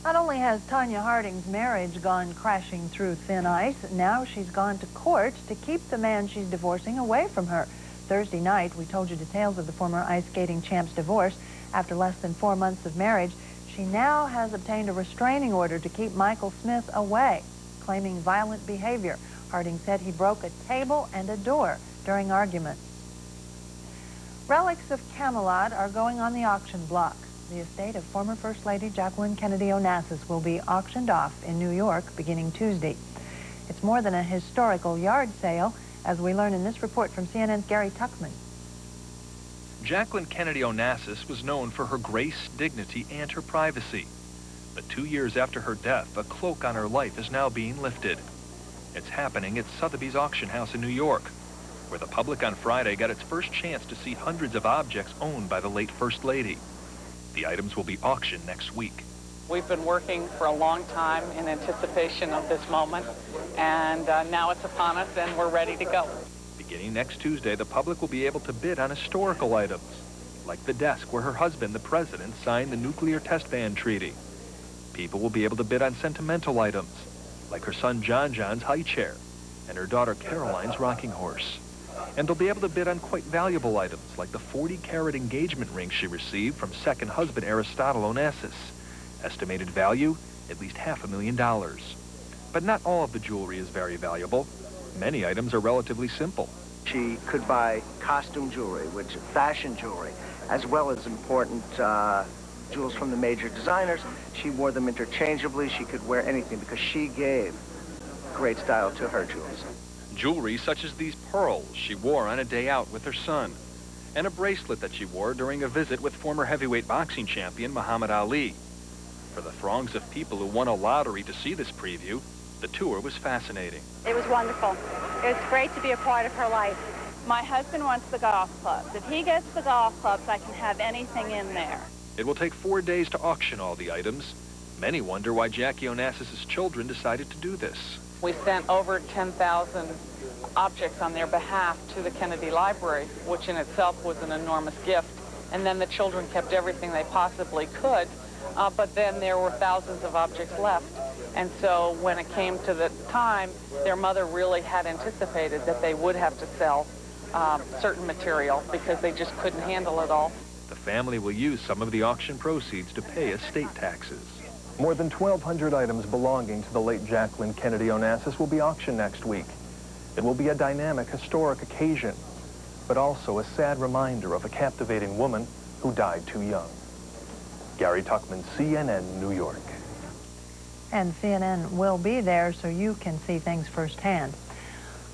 Not only has Tanya Harding's marriage gone crashing through thin ice, now she's gone to court to keep the man she's divorcing away from her. Thursday night, we told you details of the former ice skating champ's divorce. After less than 4 months of marriage, she now has obtained a restraining order to keep Michael Smith away, claiming violent behavior. Harding said he broke a table and a door during arguments. Relics of Camelot are going on the auction block. The estate of former First Lady Jacqueline Kennedy Onassis will be auctioned off in New York beginning Tuesday. It's more than a historical yard sale, as we learn in this report from CNN's Gary Tuckman. Jacqueline Kennedy Onassis was known for her grace, dignity, and her privacy. But 2 years after her death, a cloak on her life is now being lifted. It's happening at Sotheby's Auction House in New York, where the public on Friday got its first chance to see hundreds of objects owned by the late First Lady. The items will be auctioned next week. We've been working for a long time in anticipation of this moment, and now it's upon us and we're ready to go. Beginning next Tuesday, the public will be able to bid on historical items, like the desk where her husband, the president, signed the nuclear test ban treaty. People will be able to bid on sentimental items, like her son John John's high chair and her daughter Caroline's rocking horse. And they'll be able to bid on quite valuable items, like the 40-carat engagement ring she received from second husband Aristotle Onassis. Estimated value, at least $500,000. But not all of the jewelry is very valuable. Many items are relatively simple. She could buy costume jewelry, which is fashion jewelry, as well as important jewels from the major designers. She wore them interchangeably. She could wear anything because she gave great style to her jewels. Jewelry such as these pearls she wore on a day out with her son, and a bracelet that she wore during a visit with former heavyweight boxing champion Muhammad Ali. For the throngs of people who won a lottery to see this preview, the tour was fascinating. It was wonderful. It was great to be a part of her life. My husband wants the golf clubs. If he gets the golf clubs, I can have anything in there. It will take 4 days to auction all the items. Many wonder why Jackie Onassis' children decided to do this. We sent over 10,000 objects on their behalf to the Kennedy Library, which in itself was an enormous gift. And then the children kept everything they possibly could, but then there were thousands of objects left. And so when it came to the time, their mother really had anticipated that they would have to sell certain material because they just couldn't handle it all. The family will use some of the auction proceeds to pay estate taxes. More than 1,200 items belonging to the late Jacqueline Kennedy Onassis will be auctioned next week. It will be a dynamic, historic occasion, but also a sad reminder of a captivating woman who died too young. Gary Tuckman, CNN, New York. And CNN will be there so you can see things firsthand.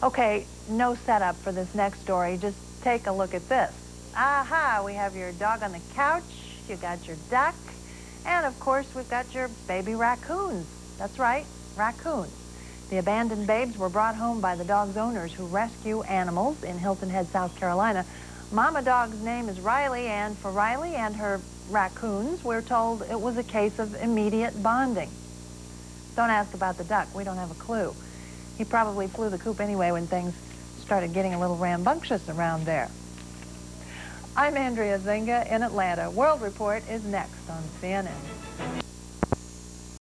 Okay, no setup for this next story. Just take a look at this. Aha, we have your dog on the couch, you got your duck, and of course we've got your baby raccoons. That's right, raccoons. The abandoned babes were brought home by the dog's owners who rescue animals in Hilton Head, South Carolina. Mama dog's name is Riley, and for Riley and her raccoons, we're told it was a case of immediate bonding. Don't ask about the duck, we don't have a clue. He probably flew the coop anyway when things started getting a little rambunctious around there. I'm Andrea Zinga in Atlanta. World Report is next on CNN.